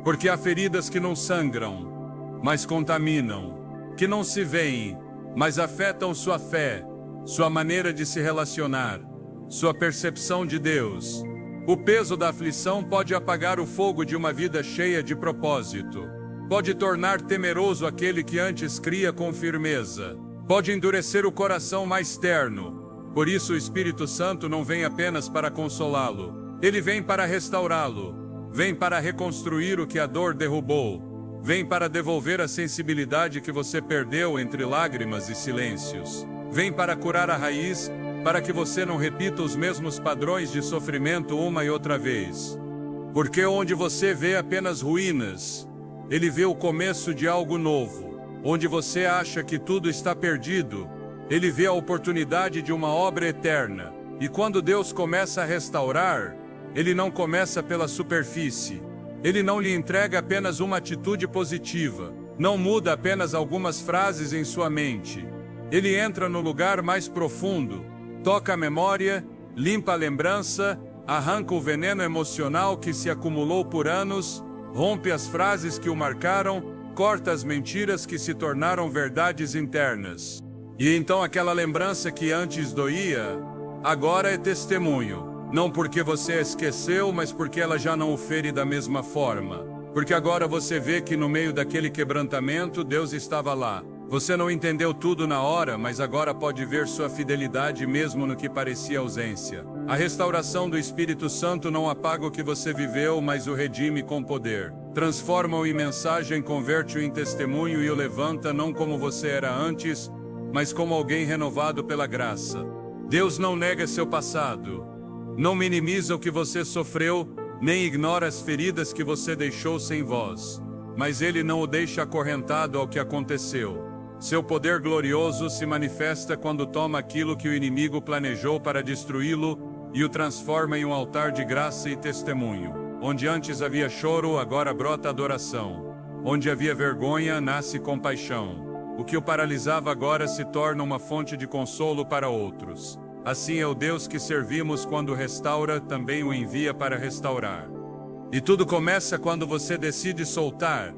Porque há feridas que não sangram, mas contaminam, que não se veem, mas afetam sua fé, sua maneira de se relacionar, sua percepção de Deus. O peso da aflição pode apagar o fogo de uma vida cheia de propósito. Pode tornar temeroso aquele que antes cria com firmeza. Pode endurecer o coração mais terno. Por isso o Espírito Santo não vem apenas para consolá-lo. Ele vem para restaurá-lo. Vem para reconstruir o que a dor derrubou. Vem para devolver a sensibilidade que você perdeu entre lágrimas e silêncios. Vem para curar a raiz, para que você não repita os mesmos padrões de sofrimento uma e outra vez. Porque onde você vê apenas ruínas, Ele vê o começo de algo novo. Onde você acha que tudo está perdido, Ele vê a oportunidade de uma obra eterna. E quando Deus começa a restaurar, Ele não começa pela superfície. Ele não lhe entrega apenas uma atitude positiva. Não muda apenas algumas frases em sua mente. Ele entra no lugar mais profundo, toca a memória, limpa a lembrança, arranca o veneno emocional que se acumulou por anos, rompe as frases que o marcaram, corta as mentiras que se tornaram verdades internas. E então aquela lembrança que antes doía, agora é testemunho. Não porque você a esqueceu, mas porque ela já não o fere da mesma forma. Porque agora você vê que no meio daquele quebrantamento, Deus estava lá. Você não entendeu tudo na hora, mas agora pode ver sua fidelidade mesmo no que parecia ausência. A restauração do Espírito Santo não apaga o que você viveu, mas o redime com poder. Transforma-o em mensagem, converte-o em testemunho e o levanta não como você era antes, mas como alguém renovado pela graça. Deus não nega seu passado. Não minimiza o que você sofreu, nem ignora as feridas que você deixou sem voz. Mas Ele não o deixa acorrentado ao que aconteceu. Seu poder glorioso se manifesta quando toma aquilo que o inimigo planejou para destruí-lo e o transforma em um altar de graça e testemunho. Onde antes havia choro, agora brota adoração. Onde havia vergonha, nasce compaixão. O que o paralisava agora se torna uma fonte de consolo para outros. Assim é o Deus que servimos quando restaura, também o envia para restaurar. E tudo começa quando você decide soltar.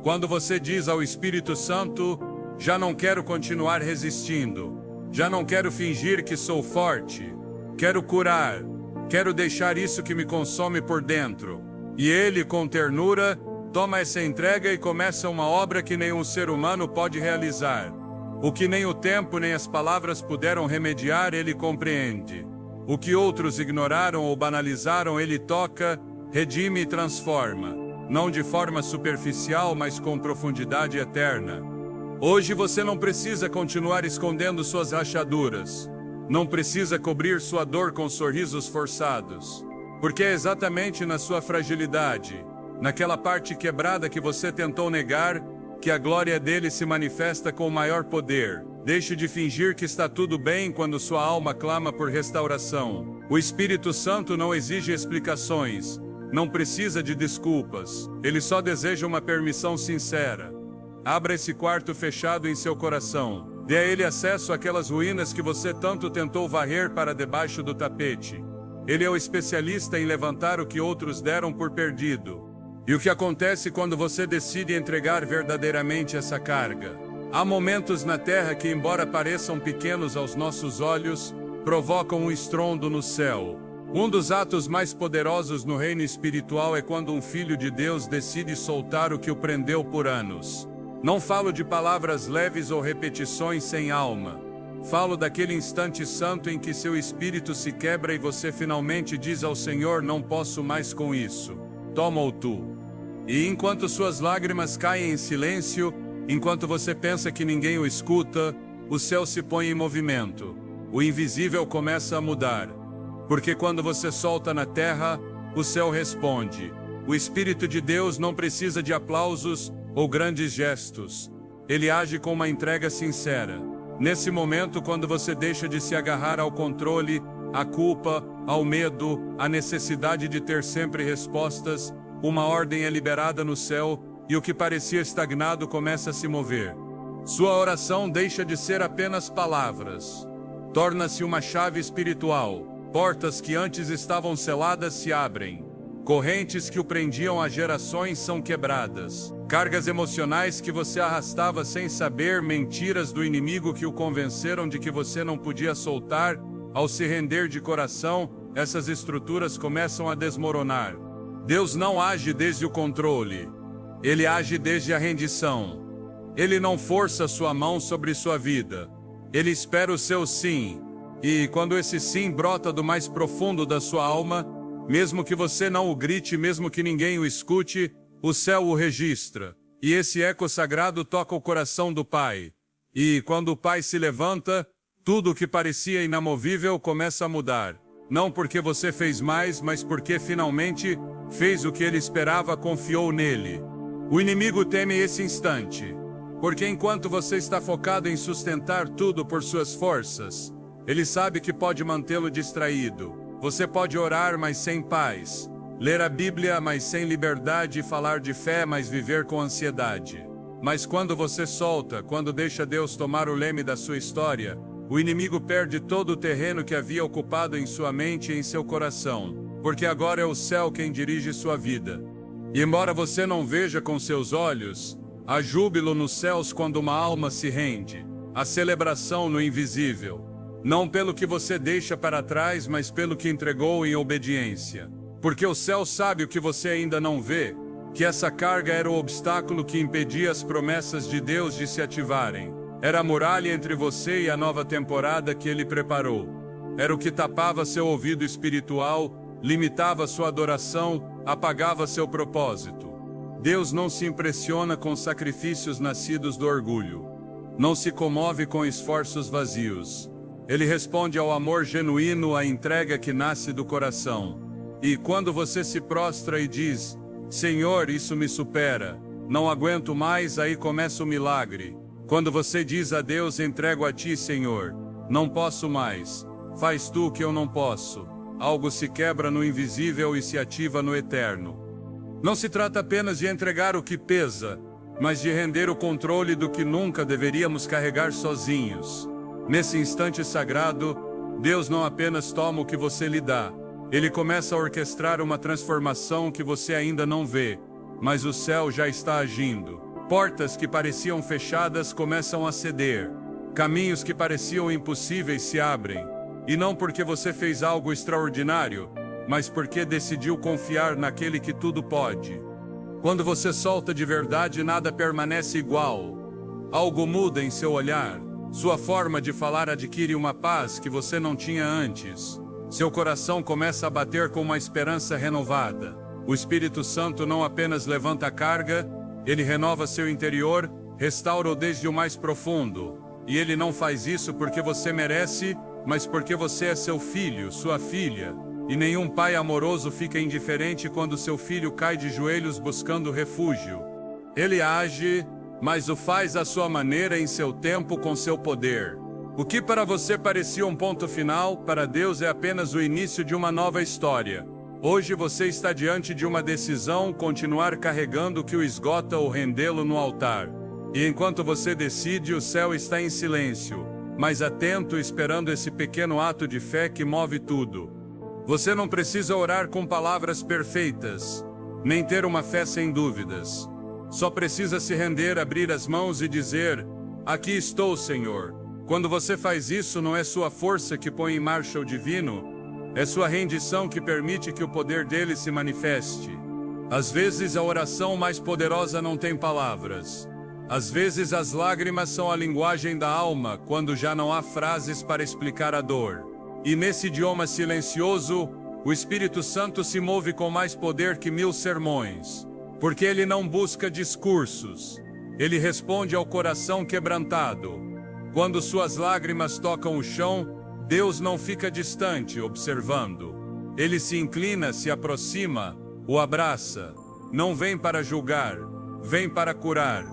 Quando você diz ao Espírito Santo: já não quero continuar resistindo. Já não quero fingir que sou forte. Quero curar. Quero deixar isso que me consome por dentro. E Ele, com ternura, toma essa entrega e começa uma obra que nenhum ser humano pode realizar. O que nem o tempo nem as palavras puderam remediar, Ele compreende. O que outros ignoraram ou banalizaram, Ele toca, redime e transforma. Não de forma superficial, mas com profundidade eterna. Hoje você não precisa continuar escondendo suas rachaduras. Não precisa cobrir sua dor com sorrisos forçados. Porque é exatamente na sua fragilidade, naquela parte quebrada que você tentou negar, que a glória dele se manifesta com maior poder. Deixe de fingir que está tudo bem quando sua alma clama por restauração. O Espírito Santo não exige explicações, não precisa de desculpas. Ele só deseja uma permissão sincera. Abra esse quarto fechado em seu coração. Dê a ele acesso àquelas ruínas que você tanto tentou varrer para debaixo do tapete. Ele é o especialista em levantar o que outros deram por perdido. E o que acontece quando você decide entregar verdadeiramente essa carga? Há momentos na terra que, embora pareçam pequenos aos nossos olhos, provocam um estrondo no céu. Um dos atos mais poderosos no reino espiritual é quando um filho de Deus decide soltar o que o prendeu por anos. Não falo de palavras leves ou repetições sem alma. Falo daquele instante santo em que seu espírito se quebra e você finalmente diz ao Senhor: não posso mais com isso. Toma-o tu. E enquanto suas lágrimas caem em silêncio, enquanto você pensa que ninguém o escuta, o céu se põe em movimento. O invisível começa a mudar. Porque quando você solta na terra, o céu responde. O Espírito de Deus não precisa de aplausos ou grandes gestos. Ele age com uma entrega sincera. Nesse momento, quando você deixa de se agarrar ao controle, à culpa, ao medo, à necessidade de ter sempre respostas, uma ordem é liberada no céu e o que parecia estagnado começa a se mover. Sua oração deixa de ser apenas palavras. Torna-se uma chave espiritual. Portas que antes estavam seladas se abrem. Correntes que o prendiam há gerações são quebradas. Cargas emocionais que você arrastava sem saber, mentiras do inimigo que o convenceram de que você não podia soltar, ao se render de coração, essas estruturas começam a desmoronar. Deus não age desde o controle. Ele age desde a rendição. Ele não força sua mão sobre sua vida. Ele espera o seu sim. E quando esse sim brota do mais profundo da sua alma, mesmo que você não o grite, mesmo que ninguém o escute, o céu o registra. E esse eco sagrado toca o coração do Pai. E quando o Pai se levanta, tudo o que parecia inamovível começa a mudar. Não porque você fez mais, mas porque finalmente fez o que ele esperava, confiou nele. O inimigo teme esse instante. Porque enquanto você está focado em sustentar tudo por suas forças, ele sabe que pode mantê-lo distraído. Você pode orar, mas sem paz. Ler a Bíblia, mas sem liberdade, e falar de fé, mas viver com ansiedade. Mas quando você solta, quando deixa Deus tomar o leme da sua história, o inimigo perde todo o terreno que havia ocupado em sua mente e em seu coração. Porque agora é o céu quem dirige sua vida. E embora você não veja com seus olhos, há júbilo nos céus quando uma alma se rende. Há celebração no invisível. Não pelo que você deixa para trás, mas pelo que entregou em obediência. Porque o céu sabe o que você ainda não vê, que essa carga era o obstáculo que impedia as promessas de Deus de se ativarem. Era a muralha entre você e a nova temporada que ele preparou. Era o que tapava seu ouvido espiritual, limitava sua adoração, apagava seu propósito. Deus não se impressiona com sacrifícios nascidos do orgulho. Não se comove com esforços vazios. Ele responde ao amor genuíno, à entrega que nasce do coração. E quando você se prostra e diz: Senhor, isso me supera, não aguento mais, aí começa o milagre. Quando você diz a Deus: entrego a ti, Senhor, não posso mais, faz tu o que eu não posso, algo se quebra no invisível e se ativa no eterno. Não se trata apenas de entregar o que pesa, mas de render o controle do que nunca deveríamos carregar sozinhos. Nesse instante sagrado, Deus não apenas toma o que você lhe dá, Ele começa a orquestrar uma transformação que você ainda não vê, mas o céu já está agindo. Portas que pareciam fechadas começam a ceder. Caminhos que pareciam impossíveis se abrem. E não porque você fez algo extraordinário, mas porque decidiu confiar naquele que tudo pode. Quando você solta de verdade, nada permanece igual. Algo muda em seu olhar. Sua forma de falar adquire uma paz que você não tinha antes. Seu coração começa a bater com uma esperança renovada. O Espírito Santo não apenas levanta a carga, ele renova seu interior, restaura-o desde o mais profundo. E ele não faz isso porque você merece, mas porque você é seu filho, sua filha. E nenhum pai amoroso fica indiferente quando seu filho cai de joelhos buscando refúgio. Ele age, mas o faz à sua maneira, em seu tempo, com seu poder. O que para você parecia um ponto final, para Deus é apenas o início de uma nova história. Hoje você está diante de uma decisão: continuar carregando o que o esgota ou rendê-lo no altar. E enquanto você decide, o céu está em silêncio, mas atento, esperando esse pequeno ato de fé que move tudo. Você não precisa orar com palavras perfeitas, nem ter uma fé sem dúvidas. Só precisa se render, abrir as mãos e dizer: aqui estou, Senhor. Quando você faz isso, não é sua força que põe em marcha o divino, É sua rendição que permite que o poder dele se manifeste. Às vezes a oração mais poderosa não tem palavras. Às vezes as lágrimas são a linguagem da alma, quando já não há frases para explicar a dor. E nesse idioma silencioso, o Espírito Santo se move com mais poder que 1000 sermões. Porque ele não busca discursos. Ele responde ao coração quebrantado. Quando suas lágrimas tocam o chão, Deus não fica distante, observando. Ele se inclina, se aproxima, o abraça. Não vem para julgar, vem para curar.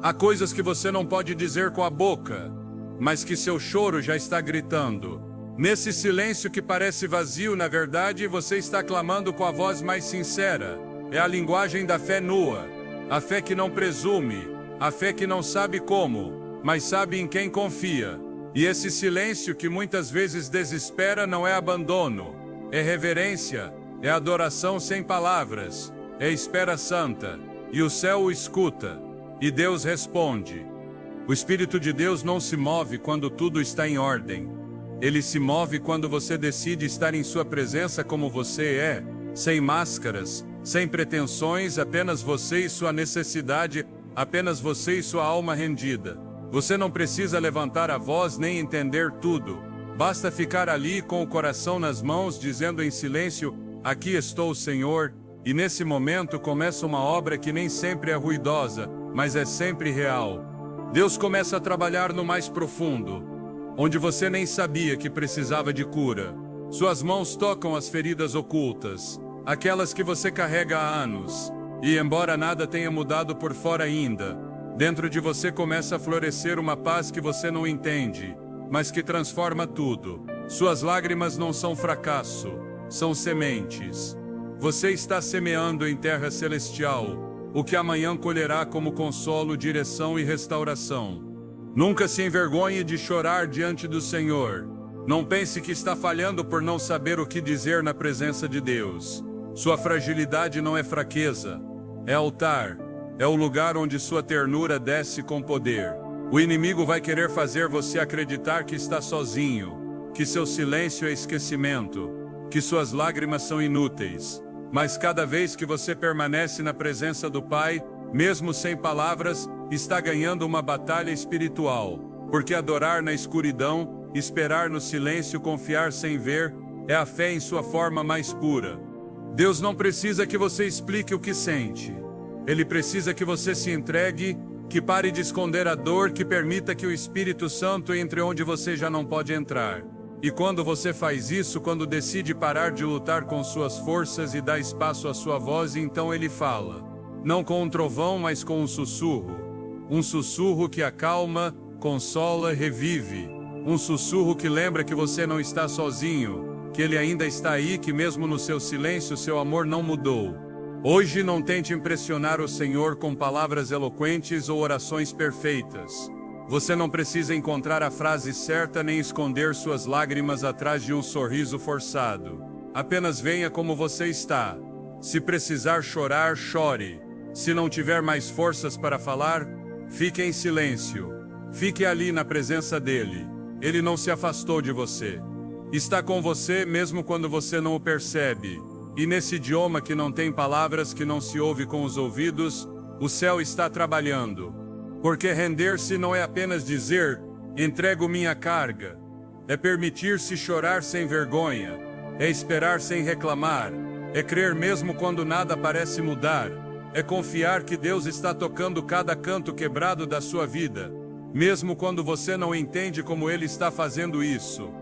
Há coisas que você não pode dizer com a boca, mas que seu choro já está gritando. Nesse silêncio que parece vazio, na verdade, você está clamando com a voz mais sincera. É a linguagem da fé nua, a fé que não presume, a fé que não sabe como, mas sabe em quem confia. E esse silêncio que muitas vezes desespera não é abandono, é reverência, é adoração sem palavras, é espera santa, e o céu o escuta, e Deus responde. O Espírito de Deus não se move quando tudo está em ordem. Ele se move quando você decide estar em sua presença como você é, sem máscaras, sem pretensões, apenas você e sua necessidade, apenas você e sua alma rendida. Você não precisa levantar a voz nem entender tudo. Basta ficar ali com o coração nas mãos, dizendo em silêncio: aqui estou, Senhor. E nesse momento começa uma obra que nem sempre é ruidosa, mas é sempre real. Deus começa a trabalhar no mais profundo, onde você nem sabia que precisava de cura. Suas mãos tocam as feridas ocultas, aquelas que você carrega há anos. E embora nada tenha mudado por fora ainda, dentro de você começa a florescer uma paz que você não entende, mas que transforma tudo. Suas lágrimas não são fracasso, são sementes. Você está semeando em terra celestial, o que amanhã colherá como consolo, direção e restauração. Nunca se envergonhe de chorar diante do Senhor. Não pense que está falhando por não saber o que dizer na presença de Deus. Sua fragilidade não é fraqueza, é altar, é o lugar onde sua ternura desce com poder. O inimigo vai querer fazer você acreditar que está sozinho, que seu silêncio é esquecimento, que suas lágrimas são inúteis. Mas cada vez que você permanece na presença do Pai, mesmo sem palavras, está ganhando uma batalha espiritual. Porque adorar na escuridão, esperar no silêncio, confiar sem ver, é a fé em sua forma mais pura. Deus não precisa que você explique o que sente. Ele precisa que você se entregue, que pare de esconder a dor, que permita que o Espírito Santo entre onde você já não pode entrar. E quando você faz isso, quando decide parar de lutar com suas forças e dá espaço à sua voz, então ele fala. Não com um trovão, mas com um sussurro. Um sussurro que acalma, consola, revive. Um sussurro que lembra que você não está sozinho, que ele ainda está aí, que mesmo no seu silêncio seu amor não mudou. Hoje não tente impressionar o Senhor com palavras eloquentes ou orações perfeitas. Você não precisa encontrar a frase certa nem esconder suas lágrimas atrás de um sorriso forçado. Apenas venha como você está. Se precisar chorar, chore. Se não tiver mais forças para falar, fique em silêncio. Fique ali na presença dele. Ele não se afastou de você. Está com você mesmo quando você não o percebe. E nesse idioma que não tem palavras, que não se ouve com os ouvidos, o céu está trabalhando. Porque render-se não é apenas dizer, entrego minha carga. É permitir-se chorar sem vergonha. É esperar sem reclamar. É crer mesmo quando nada parece mudar. É confiar que Deus está tocando cada canto quebrado da sua vida. Mesmo quando você não entende como Ele está fazendo isso.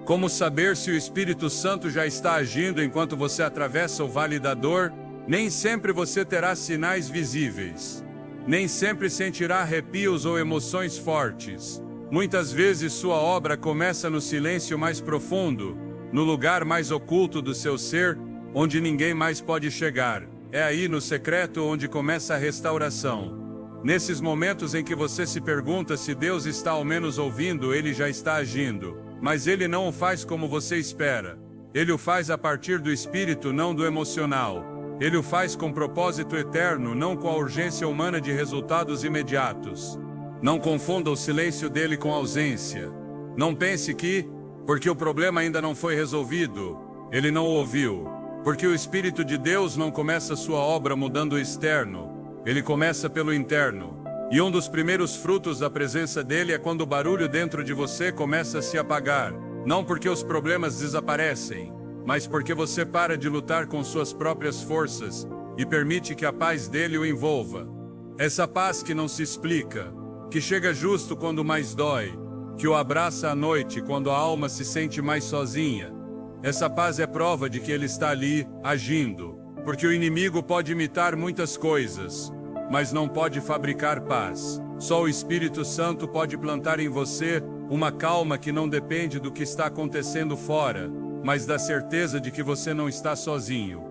Como saber se o Espírito Santo já está agindo enquanto você atravessa o vale da dor? Nem sempre você terá sinais visíveis. Nem sempre sentirá arrepios ou emoções fortes. Muitas vezes sua obra começa no silêncio mais profundo, no lugar mais oculto do seu ser, onde ninguém mais pode chegar. É aí no secreto onde começa a restauração. Nesses momentos em que você se pergunta se Deus está ao menos ouvindo, Ele já está agindo. Mas Ele não o faz como você espera. Ele o faz a partir do espírito, não do emocional. Ele o faz com propósito eterno, não com a urgência humana de resultados imediatos. Não confunda o silêncio dele com ausência. Não pense que, porque o problema ainda não foi resolvido, ele não ouviu. Porque o Espírito de Deus não começa sua obra mudando o externo, ele começa pelo interno. E um dos primeiros frutos da presença dele é quando o barulho dentro de você começa a se apagar. Não porque os problemas desaparecem, mas porque você para de lutar com suas próprias forças e permite que a paz dele o envolva. Essa paz que não se explica, que chega justo quando mais dói, que o abraça à noite quando a alma se sente mais sozinha. Essa paz é prova de que ele está ali, agindo, porque o inimigo pode imitar muitas coisas, mas não pode fabricar paz. Só o Espírito Santo pode plantar em você uma calma que não depende do que está acontecendo fora, mas da certeza de que você não está sozinho.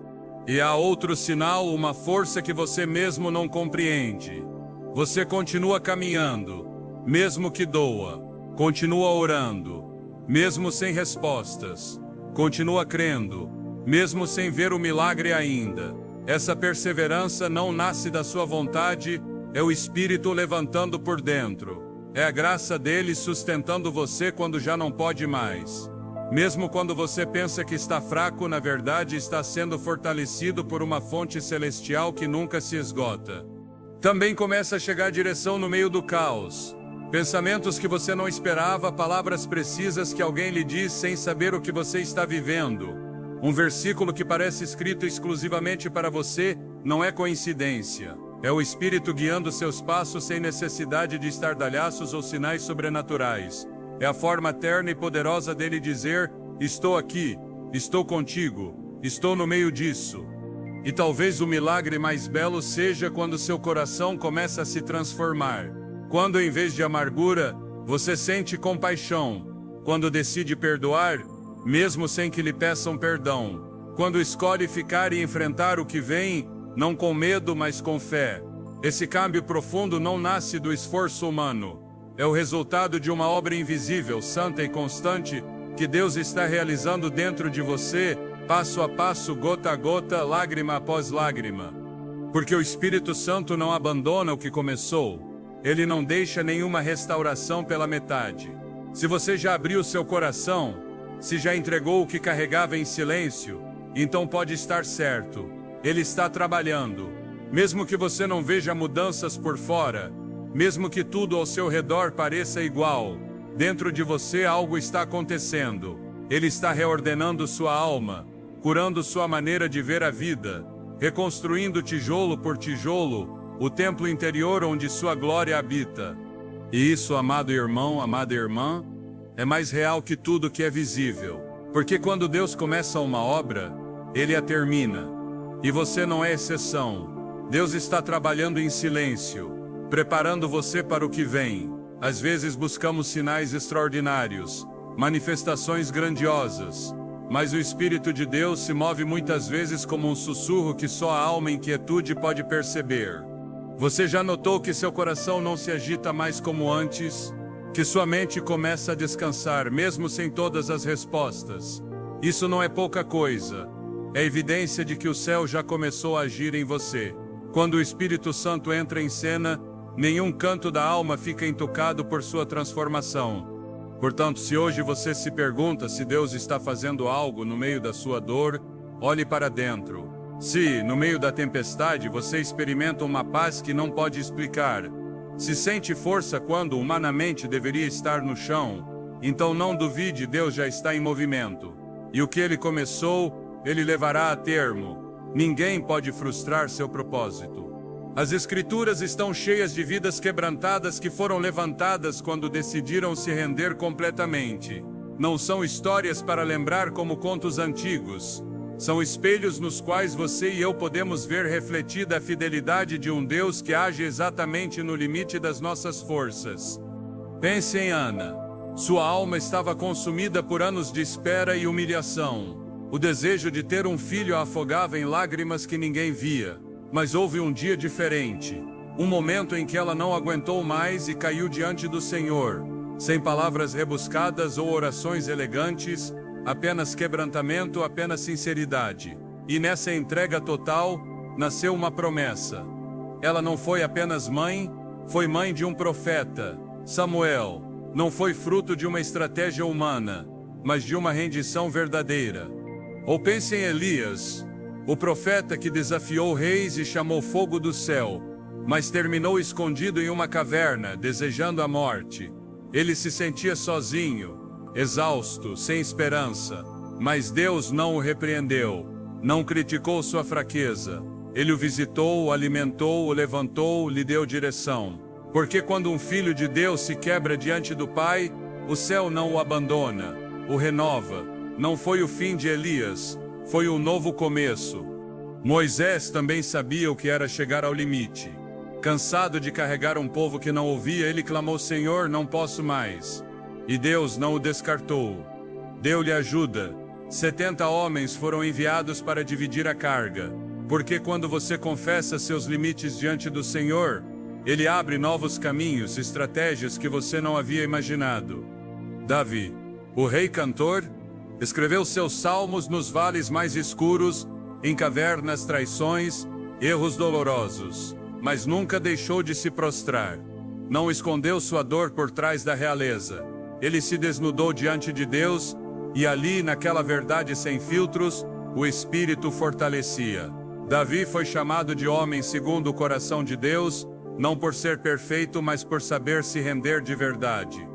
E há outro sinal, uma força que você mesmo não compreende. Você continua caminhando, mesmo que doa. Continua orando, mesmo sem respostas. Continua crendo, mesmo sem ver o milagre ainda. Essa perseverança não nasce da sua vontade, é o Espírito levantando por dentro. É a graça dele sustentando você quando já não pode mais. Mesmo quando você pensa que está fraco, na verdade está sendo fortalecido por uma fonte celestial que nunca se esgota. Também começa a chegar direção no meio do caos. Pensamentos que você não esperava, palavras precisas que alguém lhe diz sem saber o que você está vivendo. Um versículo que parece escrito exclusivamente para você, não é coincidência. É o Espírito guiando seus passos sem necessidade de estardalhaços ou sinais sobrenaturais. É a forma terna e poderosa dele dizer: estou aqui, estou contigo, estou no meio disso. E talvez o milagre mais belo seja quando seu coração começa a se transformar. Quando em vez de amargura, você sente compaixão. Quando decide perdoar, mesmo sem que lhe peçam perdão. Quando escolhe ficar e enfrentar o que vem, não com medo, mas com fé. Esse câmbio profundo não nasce do esforço humano. É o resultado de uma obra invisível, santa e constante, que Deus está realizando dentro de você, passo a passo, gota a gota, lágrima após lágrima. Porque o Espírito Santo não abandona o que começou. Ele não deixa nenhuma restauração pela metade. Se você já abriu seu coração, se já entregou o que carregava em silêncio, então pode estar certo. Ele está trabalhando. Mesmo que você não veja mudanças por fora, mesmo que tudo ao seu redor pareça igual, dentro de você algo está acontecendo. Ele está reordenando sua alma, curando sua maneira de ver a vida, reconstruindo tijolo por tijolo, o templo interior onde sua glória habita. E isso, amado irmão, amada irmã, é mais real que tudo que é visível. Porque quando Deus começa uma obra, Ele a termina. E você não é exceção. Deus está trabalhando em silêncio, preparando você para o que vem. Às vezes buscamos sinais extraordinários, manifestações grandiosas, mas o Espírito de Deus se move muitas vezes como um sussurro que só a alma em quietude pode perceber. Você já notou que seu coração não se agita mais como antes? Que sua mente começa a descansar, mesmo sem todas as respostas? Isso não é pouca coisa. É evidência de que o céu já começou a agir em você. Quando o Espírito Santo entra em cena, nenhum canto da alma fica entucado por sua transformação. Portanto, se hoje você se pergunta se Deus está fazendo algo no meio da sua dor, olhe para dentro. Se, no meio da tempestade, você experimenta uma paz que não pode explicar, se sente força quando humanamente deveria estar no chão, então não duvide, Deus já está em movimento. E o que Ele começou, Ele levará a termo. Ninguém pode frustrar seu propósito. As Escrituras estão cheias de vidas quebrantadas que foram levantadas quando decidiram se render completamente. Não são histórias para lembrar como contos antigos. São espelhos nos quais você e eu podemos ver refletida a fidelidade de um Deus que age exatamente no limite das nossas forças. Pense em Ana. Sua alma estava consumida por anos de espera e humilhação. O desejo de ter um filho a afogava em lágrimas que ninguém via. Mas houve um dia diferente. Um momento em que ela não aguentou mais e caiu diante do Senhor. Sem palavras rebuscadas ou orações elegantes, apenas quebrantamento, apenas sinceridade. E nessa entrega total, nasceu uma promessa. Ela não foi apenas mãe, foi mãe de um profeta, Samuel. Não foi fruto de uma estratégia humana, mas de uma rendição verdadeira. Ou pense em Elias, o profeta que desafiou reis e chamou fogo do céu, mas terminou escondido em uma caverna, desejando a morte. Ele se sentia sozinho, exausto, sem esperança, mas Deus não o repreendeu, não criticou sua fraqueza. Ele o visitou, o alimentou, o levantou, lhe deu direção. Porque quando um filho de Deus se quebra diante do Pai, o céu não o abandona, o renova. Não foi o fim de Elias, foi um novo começo. Moisés também sabia o que era chegar ao limite. Cansado de carregar um povo que não ouvia, ele clamou: Senhor, não posso mais. E Deus não o descartou. Deu-lhe ajuda. 70 homens foram enviados para dividir a carga. Porque quando você confessa seus limites diante do Senhor, Ele abre novos caminhos, estratégias que você não havia imaginado. Davi, o rei cantor, escreveu seus salmos nos vales mais escuros, em cavernas, traições, erros dolorosos, mas nunca deixou de se prostrar. Não escondeu sua dor por trás da realeza. Ele se desnudou diante de Deus, e ali, naquela verdade sem filtros, o Espírito fortalecia. Davi foi chamado de homem segundo o coração de Deus, não por ser perfeito, mas por saber se render de verdade.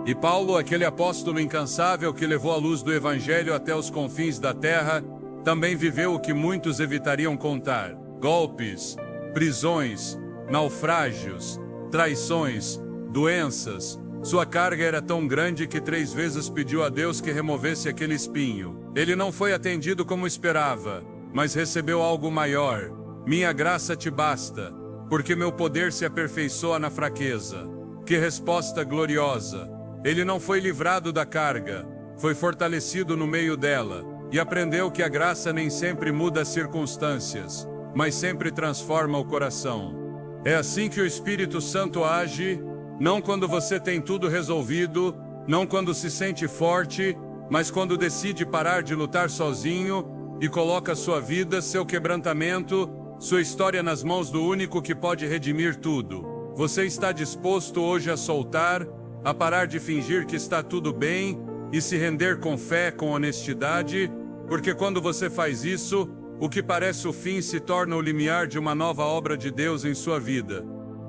E Paulo, aquele apóstolo incansável que levou a luz do Evangelho até os confins da terra, também viveu o que muitos evitariam contar: golpes, prisões, naufrágios, traições, doenças. Sua carga era tão grande que 3 vezes pediu a Deus que removesse aquele espinho. Ele não foi atendido como esperava, mas recebeu algo maior. Minha graça te basta, porque meu poder se aperfeiçoa na fraqueza. Que resposta gloriosa! Ele não foi livrado da carga, foi fortalecido no meio dela, e aprendeu que a graça nem sempre muda as circunstâncias, mas sempre transforma o coração. É assim que o Espírito Santo age, não quando você tem tudo resolvido, não quando se sente forte, mas quando decide parar de lutar sozinho e coloca sua vida, seu quebrantamento, sua história nas mãos do único que pode redimir tudo. Você está disposto hoje a soltar, a parar de fingir que está tudo bem e se render com fé, com honestidade? Porque quando você faz isso, o que parece o fim se torna o limiar de uma nova obra de Deus em sua vida.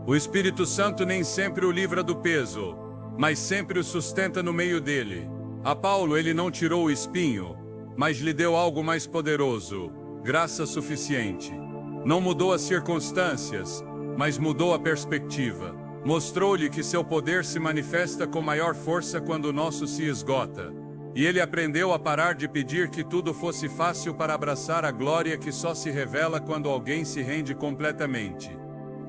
O Espírito Santo nem sempre o livra do peso, mas sempre o sustenta no meio dele. A Paulo ele não tirou o espinho, mas lhe deu algo mais poderoso: graça suficiente. Não mudou as circunstâncias, mas mudou a perspectiva. Mostrou-lhe que seu poder se manifesta com maior força quando o nosso se esgota. E ele aprendeu a parar de pedir que tudo fosse fácil para abraçar a glória que só se revela quando alguém se rende completamente.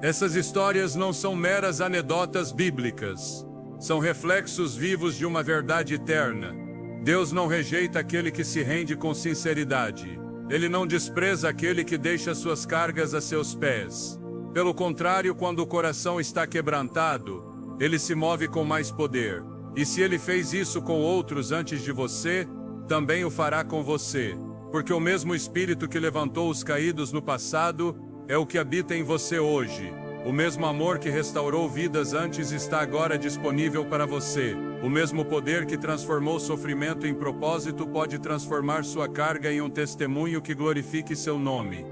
Essas histórias não são meras anedotas bíblicas. São reflexos vivos de uma verdade eterna. Deus não rejeita aquele que se rende com sinceridade. Ele não despreza aquele que deixa suas cargas a seus pés. Pelo contrário, quando o coração está quebrantado, ele se move com mais poder. E se ele fez isso com outros antes de você, também o fará com você. Porque o mesmo Espírito que levantou os caídos no passado é o que habita em você hoje. O mesmo amor que restaurou vidas antes está agora disponível para você. O mesmo poder que transformou sofrimento em propósito pode transformar sua carga em um testemunho que glorifique seu nome.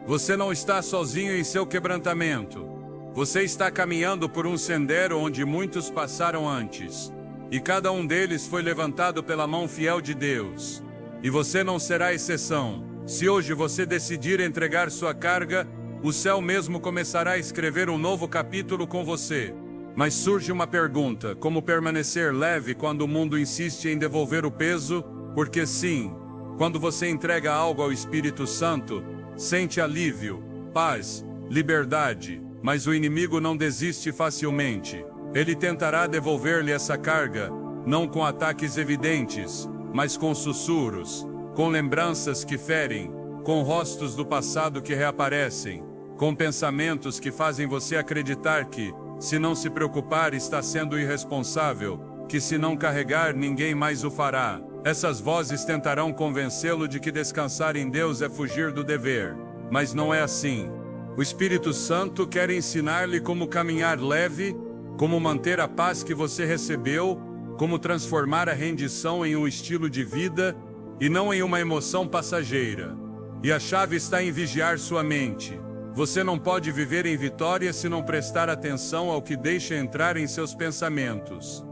Você não está sozinho em seu quebrantamento. Você está caminhando por um sendero onde muitos passaram antes. E cada um deles foi levantado pela mão fiel de Deus. E você não será exceção. Se hoje você decidir entregar sua carga, o céu mesmo começará a escrever um novo capítulo com você. Mas surge uma pergunta: como permanecer leve quando o mundo insiste em devolver o peso? Porque sim, quando você entrega algo ao Espírito Santo, sente alívio, paz, liberdade, mas o inimigo não desiste facilmente. Ele tentará devolver-lhe essa carga, não com ataques evidentes, mas com sussurros, com lembranças que ferem, com rostos do passado que reaparecem, com pensamentos que fazem você acreditar que, se não se preocupar, está sendo irresponsável, que se não carregar, ninguém mais o fará. Essas vozes tentarão convencê-lo de que descansar em Deus é fugir do dever. Mas não é assim. O Espírito Santo quer ensinar-lhe como caminhar leve, como manter a paz que você recebeu, como transformar a rendição em um estilo de vida, e não em uma emoção passageira. E a chave está em vigiar sua mente. Você não pode viver em vitória se não prestar atenção ao que deixa entrar em seus pensamentos.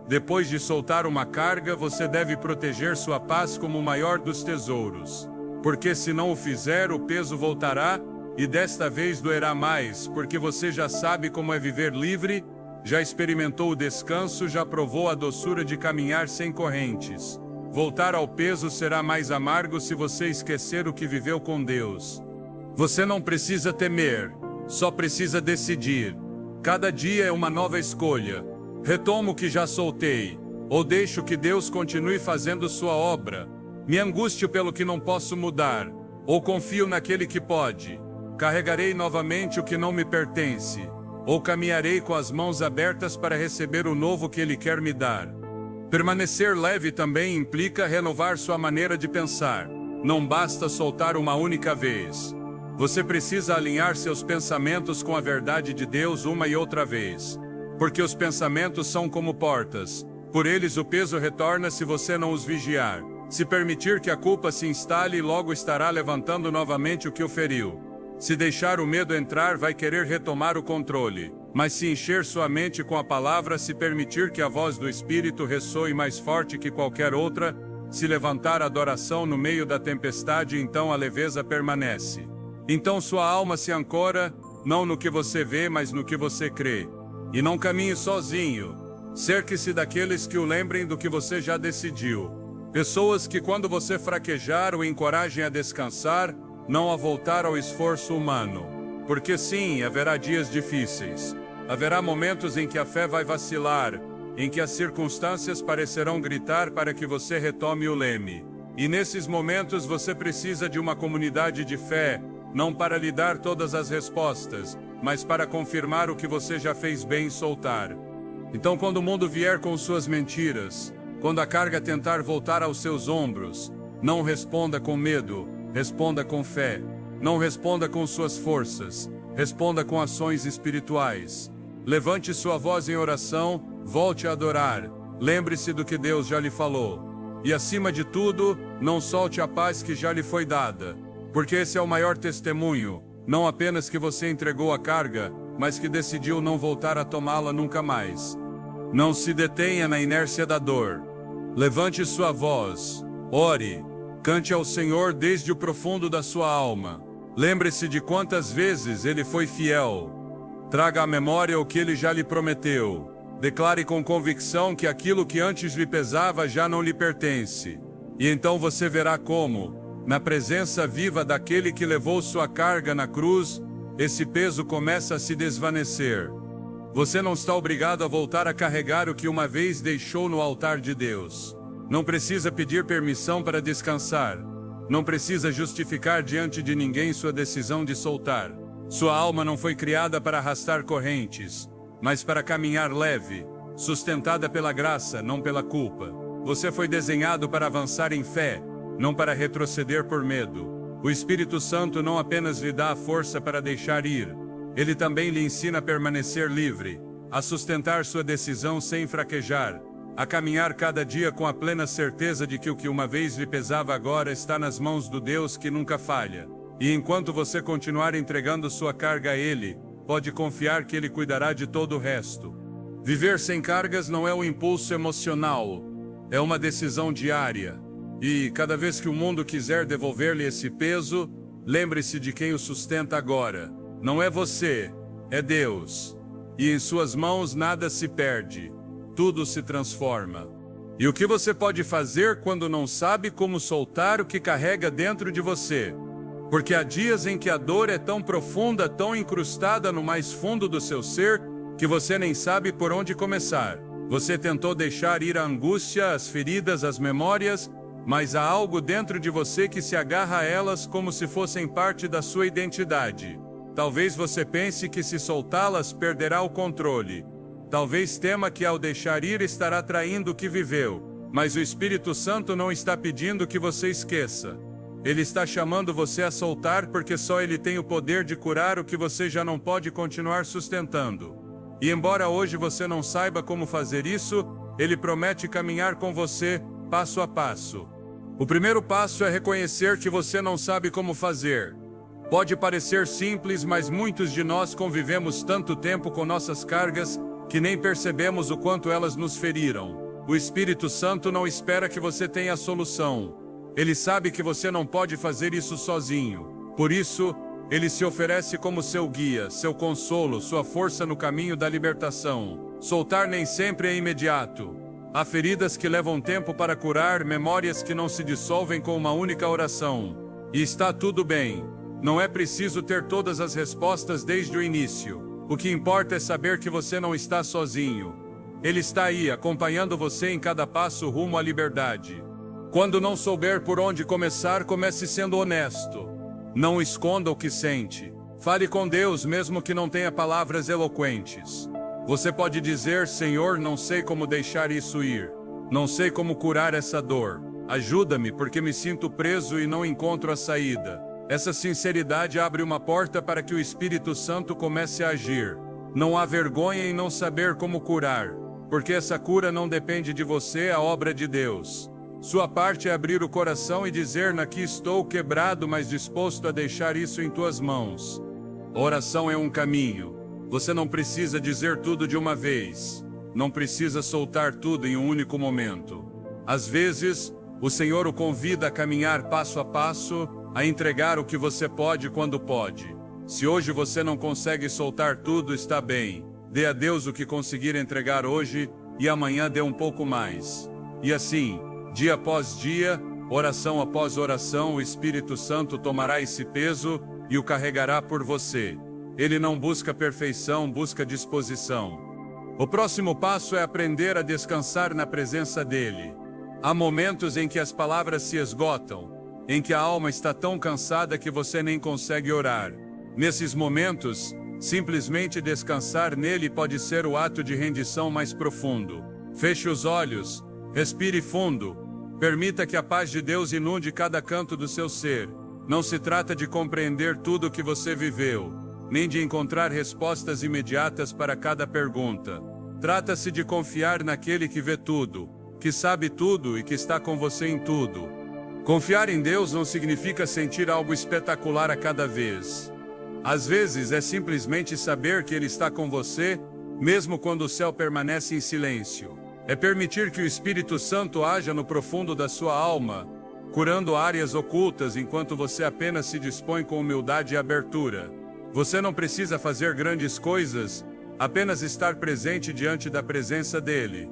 Depois de soltar uma carga, você deve proteger sua paz como o maior dos tesouros. Porque se não o fizer, o peso voltará, e desta vez doerá mais, porque você já sabe como é viver livre, já experimentou o descanso, já provou a doçura de caminhar sem correntes. Voltar ao peso será mais amargo se você esquecer o que viveu com Deus. Você não precisa temer, só precisa decidir. Cada dia é uma nova escolha. Retomo o que já soltei, ou deixo que Deus continue fazendo sua obra. Me angustio pelo que não posso mudar, ou confio naquele que pode. Carregarei novamente o que não me pertence, ou caminharei com as mãos abertas para receber o novo que Ele quer me dar. Permanecer leve também implica renovar sua maneira de pensar. Não basta soltar uma única vez. Você precisa alinhar seus pensamentos com a verdade de Deus uma e outra vez. Porque os pensamentos são como portas. Por eles o peso retorna se você não os vigiar. Se permitir que a culpa se instale, logo estará levantando novamente o que o feriu. Se deixar o medo entrar, vai querer retomar o controle. Mas se encher sua mente com a palavra, se permitir que a voz do Espírito ressoe mais forte que qualquer outra, se levantar a adoração no meio da tempestade, então a leveza permanece. Então sua alma se ancora, não no que você vê, mas no que você crê. E não caminhe sozinho. Cerque-se daqueles que o lembrem do que você já decidiu. Pessoas que, quando você fraquejar, o encorajem a descansar, não a voltar ao esforço humano. Porque sim, haverá dias difíceis. Haverá momentos em que a fé vai vacilar, em que as circunstâncias parecerão gritar para que você retome o leme. E nesses momentos você precisa de uma comunidade de fé, não para lhe dar todas as respostas, mas para confirmar o que você já fez bem em soltar. Então, quando o mundo vier com suas mentiras, quando a carga tentar voltar aos seus ombros, não responda com medo, responda com fé. Não responda com suas forças, responda com ações espirituais. Levante sua voz em oração, volte a adorar. Lembre-se do que Deus já lhe falou. E acima de tudo, não solte a paz que já lhe foi dada. Porque esse é o maior testemunho, não apenas que você entregou a carga, mas que decidiu não voltar a tomá-la nunca mais. Não se detenha na inércia da dor. Levante sua voz, ore. Cante ao Senhor desde o profundo da sua alma. Lembre-se de quantas vezes Ele foi fiel. Traga à memória o que Ele já lhe prometeu. Declare com convicção que aquilo que antes lhe pesava já não lhe pertence. E então você verá como, na presença viva daquele que levou sua carga na cruz, esse peso começa a se desvanecer. Você não está obrigado a voltar a carregar o que uma vez deixou no altar de Deus. Não precisa pedir permissão para descansar. Não precisa justificar diante de ninguém sua decisão de soltar. Sua alma não foi criada para arrastar correntes, mas para caminhar leve, sustentada pela graça, não pela culpa. Você foi desenhado para avançar em fé, não para retroceder por medo. O Espírito Santo não apenas lhe dá a força para deixar ir, ele também lhe ensina a permanecer livre, a sustentar sua decisão sem fraquejar, a caminhar cada dia com a plena certeza de que o que uma vez lhe pesava agora está nas mãos do Deus que nunca falha. E enquanto você continuar entregando sua carga a Ele, pode confiar que Ele cuidará de todo o resto. Viver sem cargas não é um impulso emocional, é uma decisão diária. E, cada vez que o mundo quiser devolver-lhe esse peso, lembre-se de quem o sustenta agora. Não é você, é Deus. E em suas mãos nada se perde. Tudo se transforma. E o que você pode fazer quando não sabe como soltar o que carrega dentro de você? Porque há dias em que a dor é tão profunda, tão incrustada no mais fundo do seu ser, que você nem sabe por onde começar. Você tentou deixar ir a angústia, as feridas, as memórias, mas há algo dentro de você que se agarra a elas como se fossem parte da sua identidade. Talvez você pense que se soltá-las perderá o controle. Talvez tema que ao deixar ir estará traindo o que viveu, mas o Espírito Santo não está pedindo que você esqueça. Ele está chamando você a soltar porque só Ele tem o poder de curar o que você já não pode continuar sustentando. E embora hoje você não saiba como fazer isso, Ele promete caminhar com você, passo a passo. O primeiro passo é reconhecer que você não sabe como fazer. Pode parecer simples, mas muitos de nós convivemos tanto tempo com nossas cargas que nem percebemos o quanto elas nos feriram. O Espírito Santo não espera que você tenha a solução. Ele sabe que você não pode fazer isso sozinho. Por isso, ele se oferece como seu guia, seu consolo, sua força no caminho da libertação. Soltar nem sempre é imediato. Há feridas que levam tempo para curar, memórias que não se dissolvem com uma única oração. E está tudo bem. Não é preciso ter todas as respostas desde o início. O que importa é saber que você não está sozinho. Ele está aí, acompanhando você em cada passo rumo à liberdade. Quando não souber por onde começar, comece sendo honesto. Não esconda o que sente. Fale com Deus, mesmo que não tenha palavras eloquentes. Você pode dizer: Senhor, não sei como deixar isso ir. Não sei como curar essa dor. Ajuda-me, porque me sinto preso e não encontro a saída. Essa sinceridade abre uma porta para que o Espírito Santo comece a agir. Não há vergonha em não saber como curar, porque essa cura não depende de você, é a obra de Deus. Sua parte é abrir o coração e dizer: aqui estou quebrado, mas disposto a deixar isso em tuas mãos. A oração é um caminho. Você não precisa dizer tudo de uma vez. Não precisa soltar tudo em um único momento. Às vezes, o Senhor o convida a caminhar passo a passo, a entregar o que você pode quando pode. Se hoje você não consegue soltar tudo, está bem. Dê a Deus o que conseguir entregar hoje, e amanhã dê um pouco mais. E assim, dia após dia, oração após oração, o Espírito Santo tomará esse peso e o carregará por você. Ele não busca perfeição, busca disposição. O próximo passo é aprender a descansar na presença dele. Há momentos em que as palavras se esgotam, em que a alma está tão cansada que você nem consegue orar. Nesses momentos, simplesmente descansar nele pode ser o ato de rendição mais profundo. Feche os olhos, respire fundo, permita que a paz de Deus inunde cada canto do seu ser. Não se trata de compreender tudo o que você viveu, nem de encontrar respostas imediatas para cada pergunta. Trata-se de confiar naquele que vê tudo, que sabe tudo e que está com você em tudo. Confiar em Deus não significa sentir algo espetacular a cada vez. Às vezes é simplesmente saber que Ele está com você, mesmo quando o céu permanece em silêncio. É permitir que o Espírito Santo haja no profundo da sua alma, curando áreas ocultas enquanto você apenas se dispõe com humildade e abertura. Você não precisa fazer grandes coisas, apenas estar presente diante da presença dele.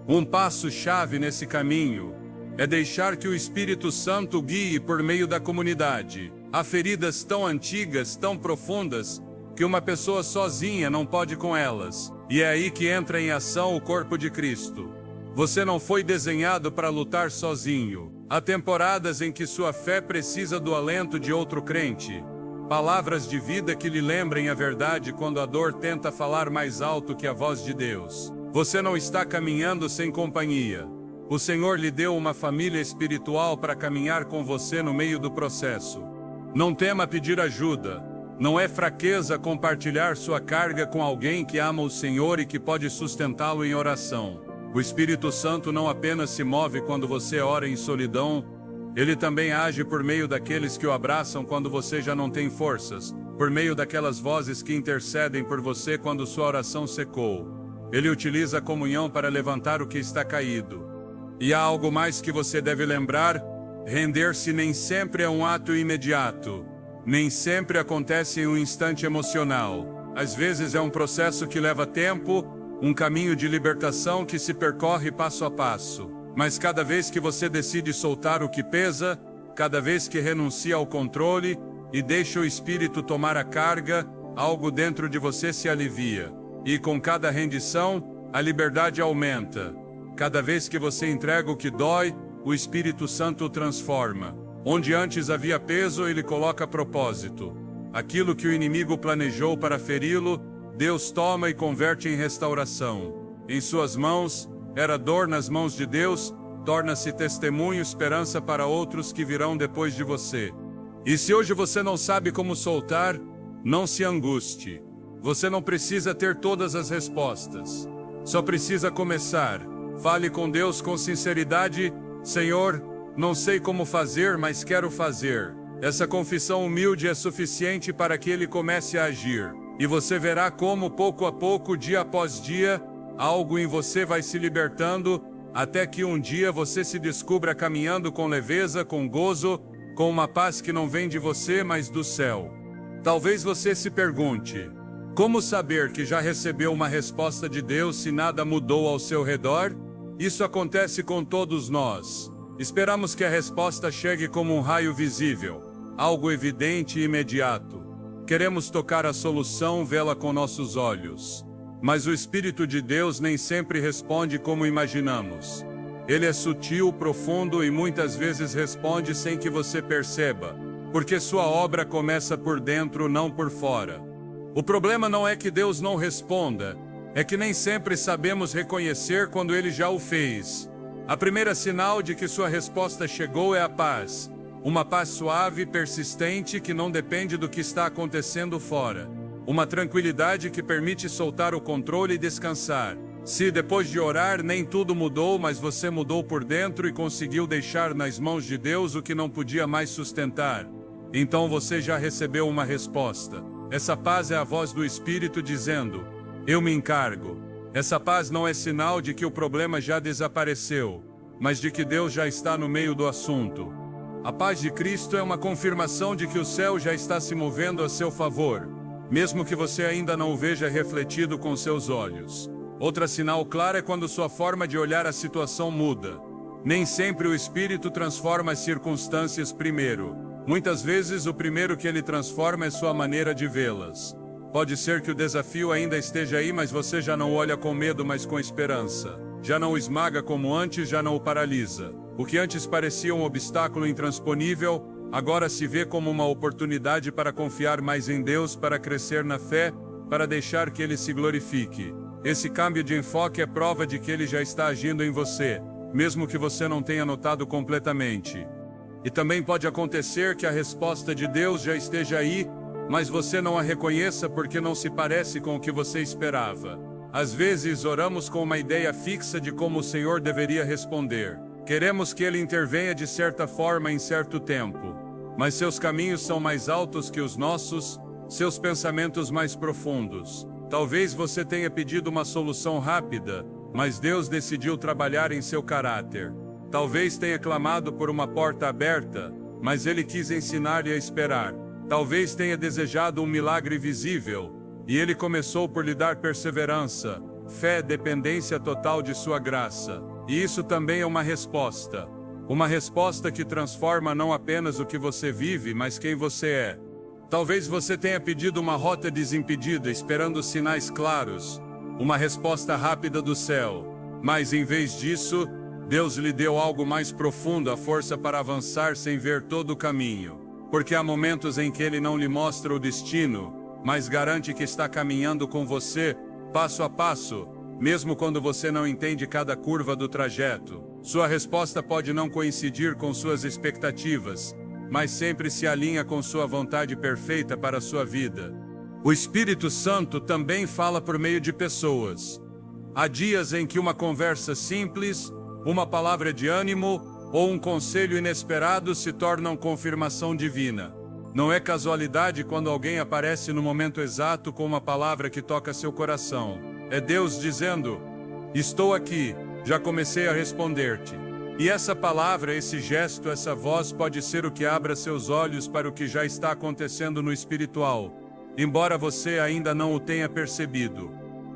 Um passo-chave nesse caminho é deixar que o Espírito Santo guie por meio da comunidade. Há feridas tão antigas, tão profundas, que uma pessoa sozinha não pode com elas. E é aí que entra em ação o corpo de Cristo. Você não foi desenhado para lutar sozinho. Há temporadas em que sua fé precisa do alento de outro crente. Palavras de vida que lhe lembrem a verdade quando a dor tenta falar mais alto que a voz de Deus. Você não está caminhando sem companhia. O Senhor lhe deu uma família espiritual para caminhar com você no meio do processo. Não tema pedir ajuda. Não é fraqueza compartilhar sua carga com alguém que ama o Senhor e que pode sustentá-lo em oração. O Espírito Santo não apenas se move quando você ora em solidão, ele também age por meio daqueles que o abraçam quando você já não tem forças, por meio daquelas vozes que intercedem por você quando sua oração secou. Ele utiliza a comunhão para levantar o que está caído. E há algo mais que você deve lembrar: render-se nem sempre é um ato imediato. Nem sempre acontece em um instante emocional. Às vezes é um processo que leva tempo, um caminho de libertação que se percorre passo a passo. Mas cada vez que você decide soltar o que pesa, cada vez que renuncia ao controle e deixa o Espírito tomar a carga, algo dentro de você se alivia. E com cada rendição, a liberdade aumenta. Cada vez que você entrega o que dói, o Espírito Santo o transforma. Onde antes havia peso, ele coloca propósito. Aquilo que o inimigo planejou para feri-lo, Deus toma e converte em restauração. Em suas mãos, era dor, nas mãos de Deus, torna-se testemunho e esperança para outros que virão depois de você. E se hoje você não sabe como soltar, não se anguste. Você não precisa ter todas as respostas. Só precisa começar. Fale com Deus com sinceridade: Senhor, Não sei como fazer, mas quero fazer. Essa confissão humilde é suficiente para que ele comece a agir. E você verá como, pouco a pouco, dia após dia, algo em você vai se libertando, até que um dia você se descubra caminhando com leveza, com gozo, com uma paz que não vem de você, mas do céu. Talvez você se pergunte: como saber que já recebeu uma resposta de Deus se nada mudou ao seu redor? Isso acontece com todos nós. Esperamos que a resposta chegue como um raio visível, algo evidente e imediato. Queremos tocar a solução, vê-la com nossos olhos. Mas o Espírito de Deus nem sempre responde como imaginamos. Ele é sutil, profundo e muitas vezes responde sem que você perceba, porque sua obra começa por dentro, não por fora. O problema não é que Deus não responda, é que nem sempre sabemos reconhecer quando Ele já o fez. A primeira sinal de que sua resposta chegou é a paz. Uma paz suave e persistente que não depende do que está acontecendo fora. Uma tranquilidade que permite soltar o controle e descansar. Se depois de orar nem tudo mudou, mas você mudou por dentro e conseguiu deixar nas mãos de Deus o que não podia mais sustentar, então você já recebeu uma resposta. Essa paz é a voz do Espírito dizendo: eu me encargo. Essa paz não é sinal de que o problema já desapareceu, mas de que Deus já está no meio do assunto. A paz de Cristo é uma confirmação de que o céu já está se movendo a seu favor, mesmo que você ainda não o veja refletido com seus olhos. Outro sinal claro é quando sua forma de olhar a situação muda. Nem sempre o Espírito transforma as circunstâncias primeiro. Muitas vezes o primeiro que ele transforma é sua maneira de vê-las. Pode ser que o desafio ainda esteja aí, mas você já não olha com medo, mas com esperança. Já não o esmaga como antes, já não o paralisa. O que antes parecia um obstáculo intransponível, agora se vê como uma oportunidade para confiar mais em Deus, para crescer na fé, para deixar que Ele se glorifique. Esse câmbio de enfoque é prova de que Ele já está agindo em você, mesmo que você não tenha notado completamente. E também pode acontecer que a resposta de Deus já esteja aí, mas você não a reconheça porque não se parece com o que você esperava. Às vezes oramos com uma ideia fixa de como o Senhor deveria responder. Queremos que Ele intervenha de certa forma em certo tempo, mas seus caminhos são mais altos que os nossos, seus pensamentos mais profundos. Talvez você tenha pedido uma solução rápida, mas Deus decidiu trabalhar em seu caráter. Talvez tenha clamado por uma porta aberta, mas Ele quis ensinar-lhe a esperar. Talvez tenha desejado um milagre visível, e Ele começou por lhe dar perseverança, fé, dependência total de sua graça. E isso também é uma resposta. Uma resposta que transforma não apenas o que você vive, mas quem você é. Talvez você tenha pedido uma rota desimpedida, esperando sinais claros, uma resposta rápida do céu. Mas em vez disso, Deus lhe deu algo mais profundo, a força para avançar sem ver todo o caminho. Porque há momentos em que Ele não lhe mostra o destino, mas garante que está caminhando com você, passo a passo, mesmo quando você não entende cada curva do trajeto. Sua resposta pode não coincidir com suas expectativas, mas sempre se alinha com sua vontade perfeita para a sua vida. O Espírito Santo também fala por meio de pessoas. Há dias em que uma conversa simples, uma palavra de ânimo ou um conselho inesperado se tornam confirmação divina. Não é casualidade quando alguém aparece no momento exato com uma palavra que toca seu coração. É Deus dizendo: estou aqui, já comecei a responder-te. E essa palavra, esse gesto, essa voz pode ser o que abra seus olhos para o que já está acontecendo no espiritual, embora você ainda não o tenha percebido.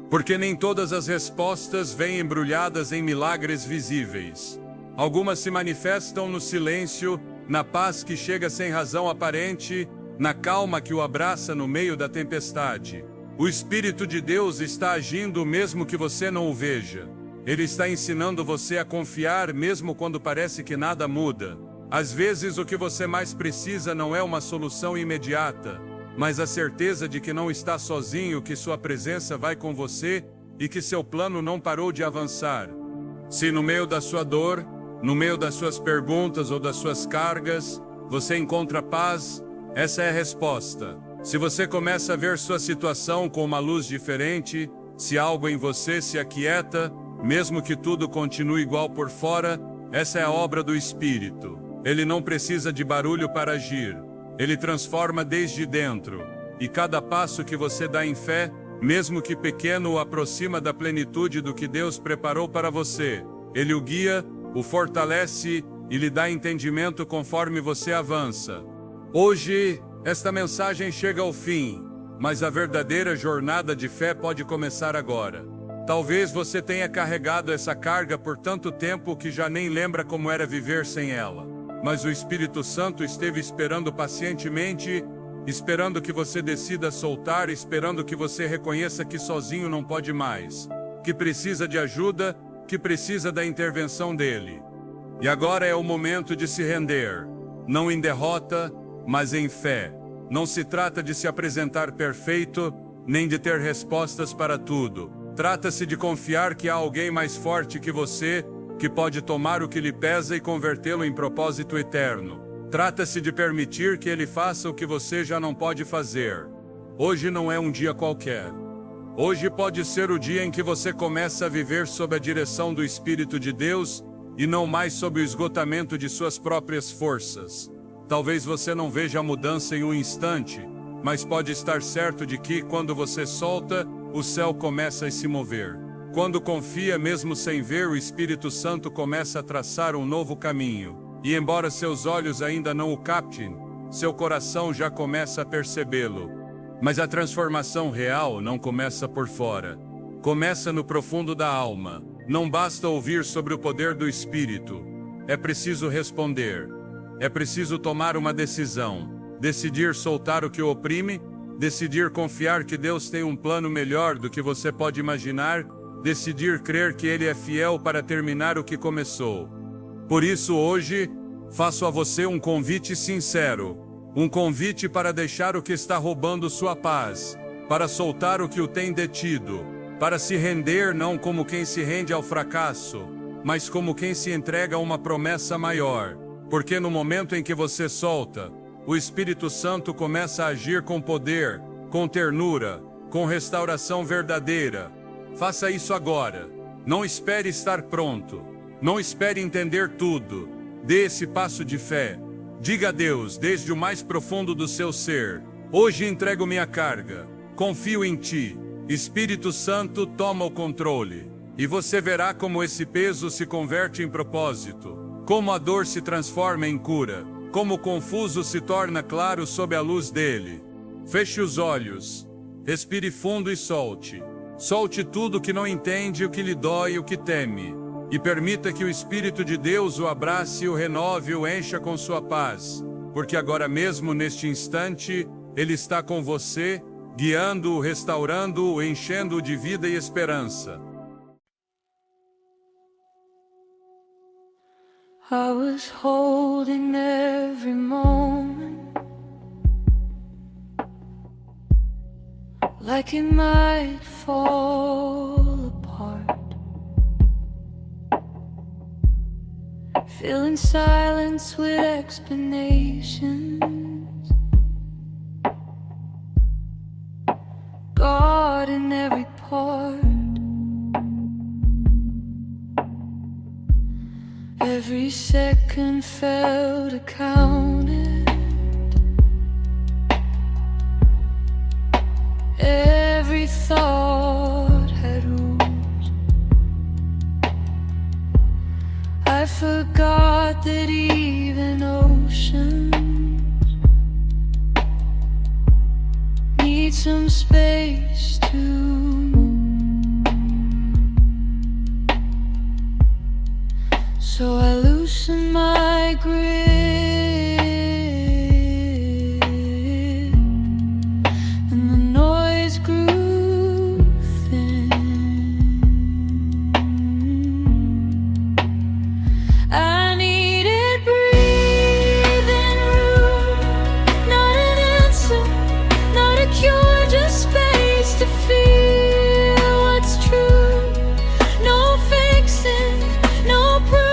Porque nem todas as respostas vêm embrulhadas em milagres visíveis. Algumas se manifestam no silêncio, na paz que chega sem razão aparente, na calma que o abraça no meio da tempestade. O Espírito de Deus está agindo mesmo que você não o veja. Ele está ensinando você a confiar mesmo quando parece que nada muda. Às vezes o que você mais precisa não é uma solução imediata, mas a certeza de que não está sozinho, que sua presença vai com você e que seu plano não parou de avançar. Se no meio da sua dor, no meio das suas perguntas ou das suas cargas, você encontra paz, essa é a resposta. Se você começa a ver sua situação com uma luz diferente, se algo em você se aquieta, mesmo que tudo continue igual por fora, Essa é a obra do Espírito. Ele não precisa de barulho para agir. Ele transforma desde dentro. E cada passo que você dá em fé, mesmo que pequeno, o aproxima da plenitude do que Deus preparou para você. Ele o guia, o fortalece e lhe dá entendimento conforme você avança. Hoje, esta mensagem chega ao fim, mas a verdadeira jornada de fé pode começar agora. Talvez você tenha carregado essa carga por tanto tempo que já nem lembra como era viver sem ela. Mas o Espírito Santo esteve esperando pacientemente, esperando que você decida soltar, esperando que você reconheça que sozinho não pode mais, que precisa de ajuda, que precisa da intervenção dele. E agora é o momento de se render, não em derrota, mas em fé. Não se trata de se apresentar perfeito, nem de ter respostas para tudo. Trata-se de confiar que há alguém mais forte que você, que pode tomar o que lhe pesa e convertê-lo em propósito eterno. Trata-se de permitir que ele faça o que você já não pode fazer. Hoje não é um dia qualquer. Hoje pode ser o dia em que você começa a viver sob a direção do Espírito de Deus e não mais sob o esgotamento de suas próprias forças. Talvez você não veja a mudança em um instante, mas pode estar certo de que, quando você solta, o céu começa a se mover. Quando confia, mesmo sem ver, o Espírito Santo começa a traçar um novo caminho. E embora seus olhos ainda não o captem, seu coração já começa a percebê-lo. Mas a transformação real não começa por fora. Começa no profundo da alma. Não basta ouvir sobre o poder do Espírito. É preciso responder. É preciso tomar uma decisão. Decidir soltar o que o oprime, decidir confiar que Deus tem um plano melhor do que você pode imaginar, decidir crer que Ele é fiel para terminar o que começou. Por isso hoje, faço a você um convite sincero, um convite para deixar o que está roubando sua paz, para soltar o que o tem detido, para se render não como quem se rende ao fracasso, mas como quem se entrega a uma promessa maior, porque no momento em que você solta, o Espírito Santo começa a agir com poder, com ternura, com restauração verdadeira. Faça isso agora. Não espere estar pronto. Não espere entender tudo. Dê esse passo de fé. Diga a Deus, desde o mais profundo do seu ser: hoje entrego minha carga. Confio em Ti. Espírito Santo, toma o controle. E você verá como esse peso se converte em propósito. Como a dor se transforma em cura. Como o confuso se torna claro sob a luz dele. Feche os olhos. Respire fundo e solte. Solte tudo que não entende, o que lhe dói e o que teme. E permita que o Espírito de Deus o abrace, o renove e o encha com sua paz. Porque agora mesmo, neste instante, Ele está com você, guiando-o, restaurando-o, enchendo-o de vida e esperança. I was holding every moment like it might fall apart, filling silence with explanations, God in every part. Every second felt accounted. Every thought had rules. I forgot that even oceans need some space to move. So I loosened my grip, and the noise grew thin. I needed breathing room, not an answer, not a cure, just space to feel what's true. No fixing, no proof.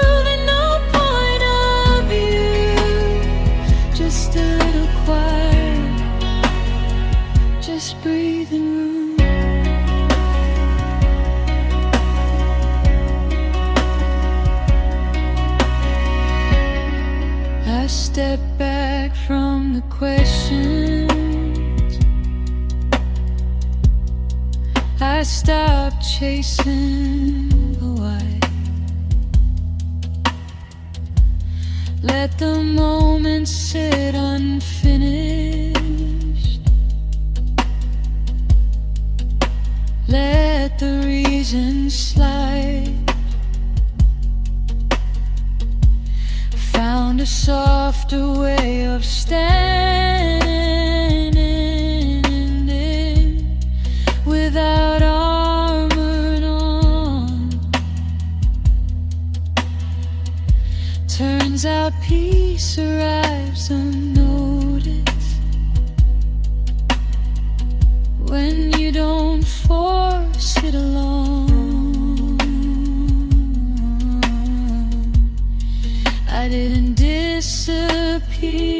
step back from the questions. I stopped chasing the why. Let the moment sit unfinished. Let the reason slide. Found a softer way of standing without armor on. Turns out peace arrives unnoticed when you don't force it alone. I didn't disappear.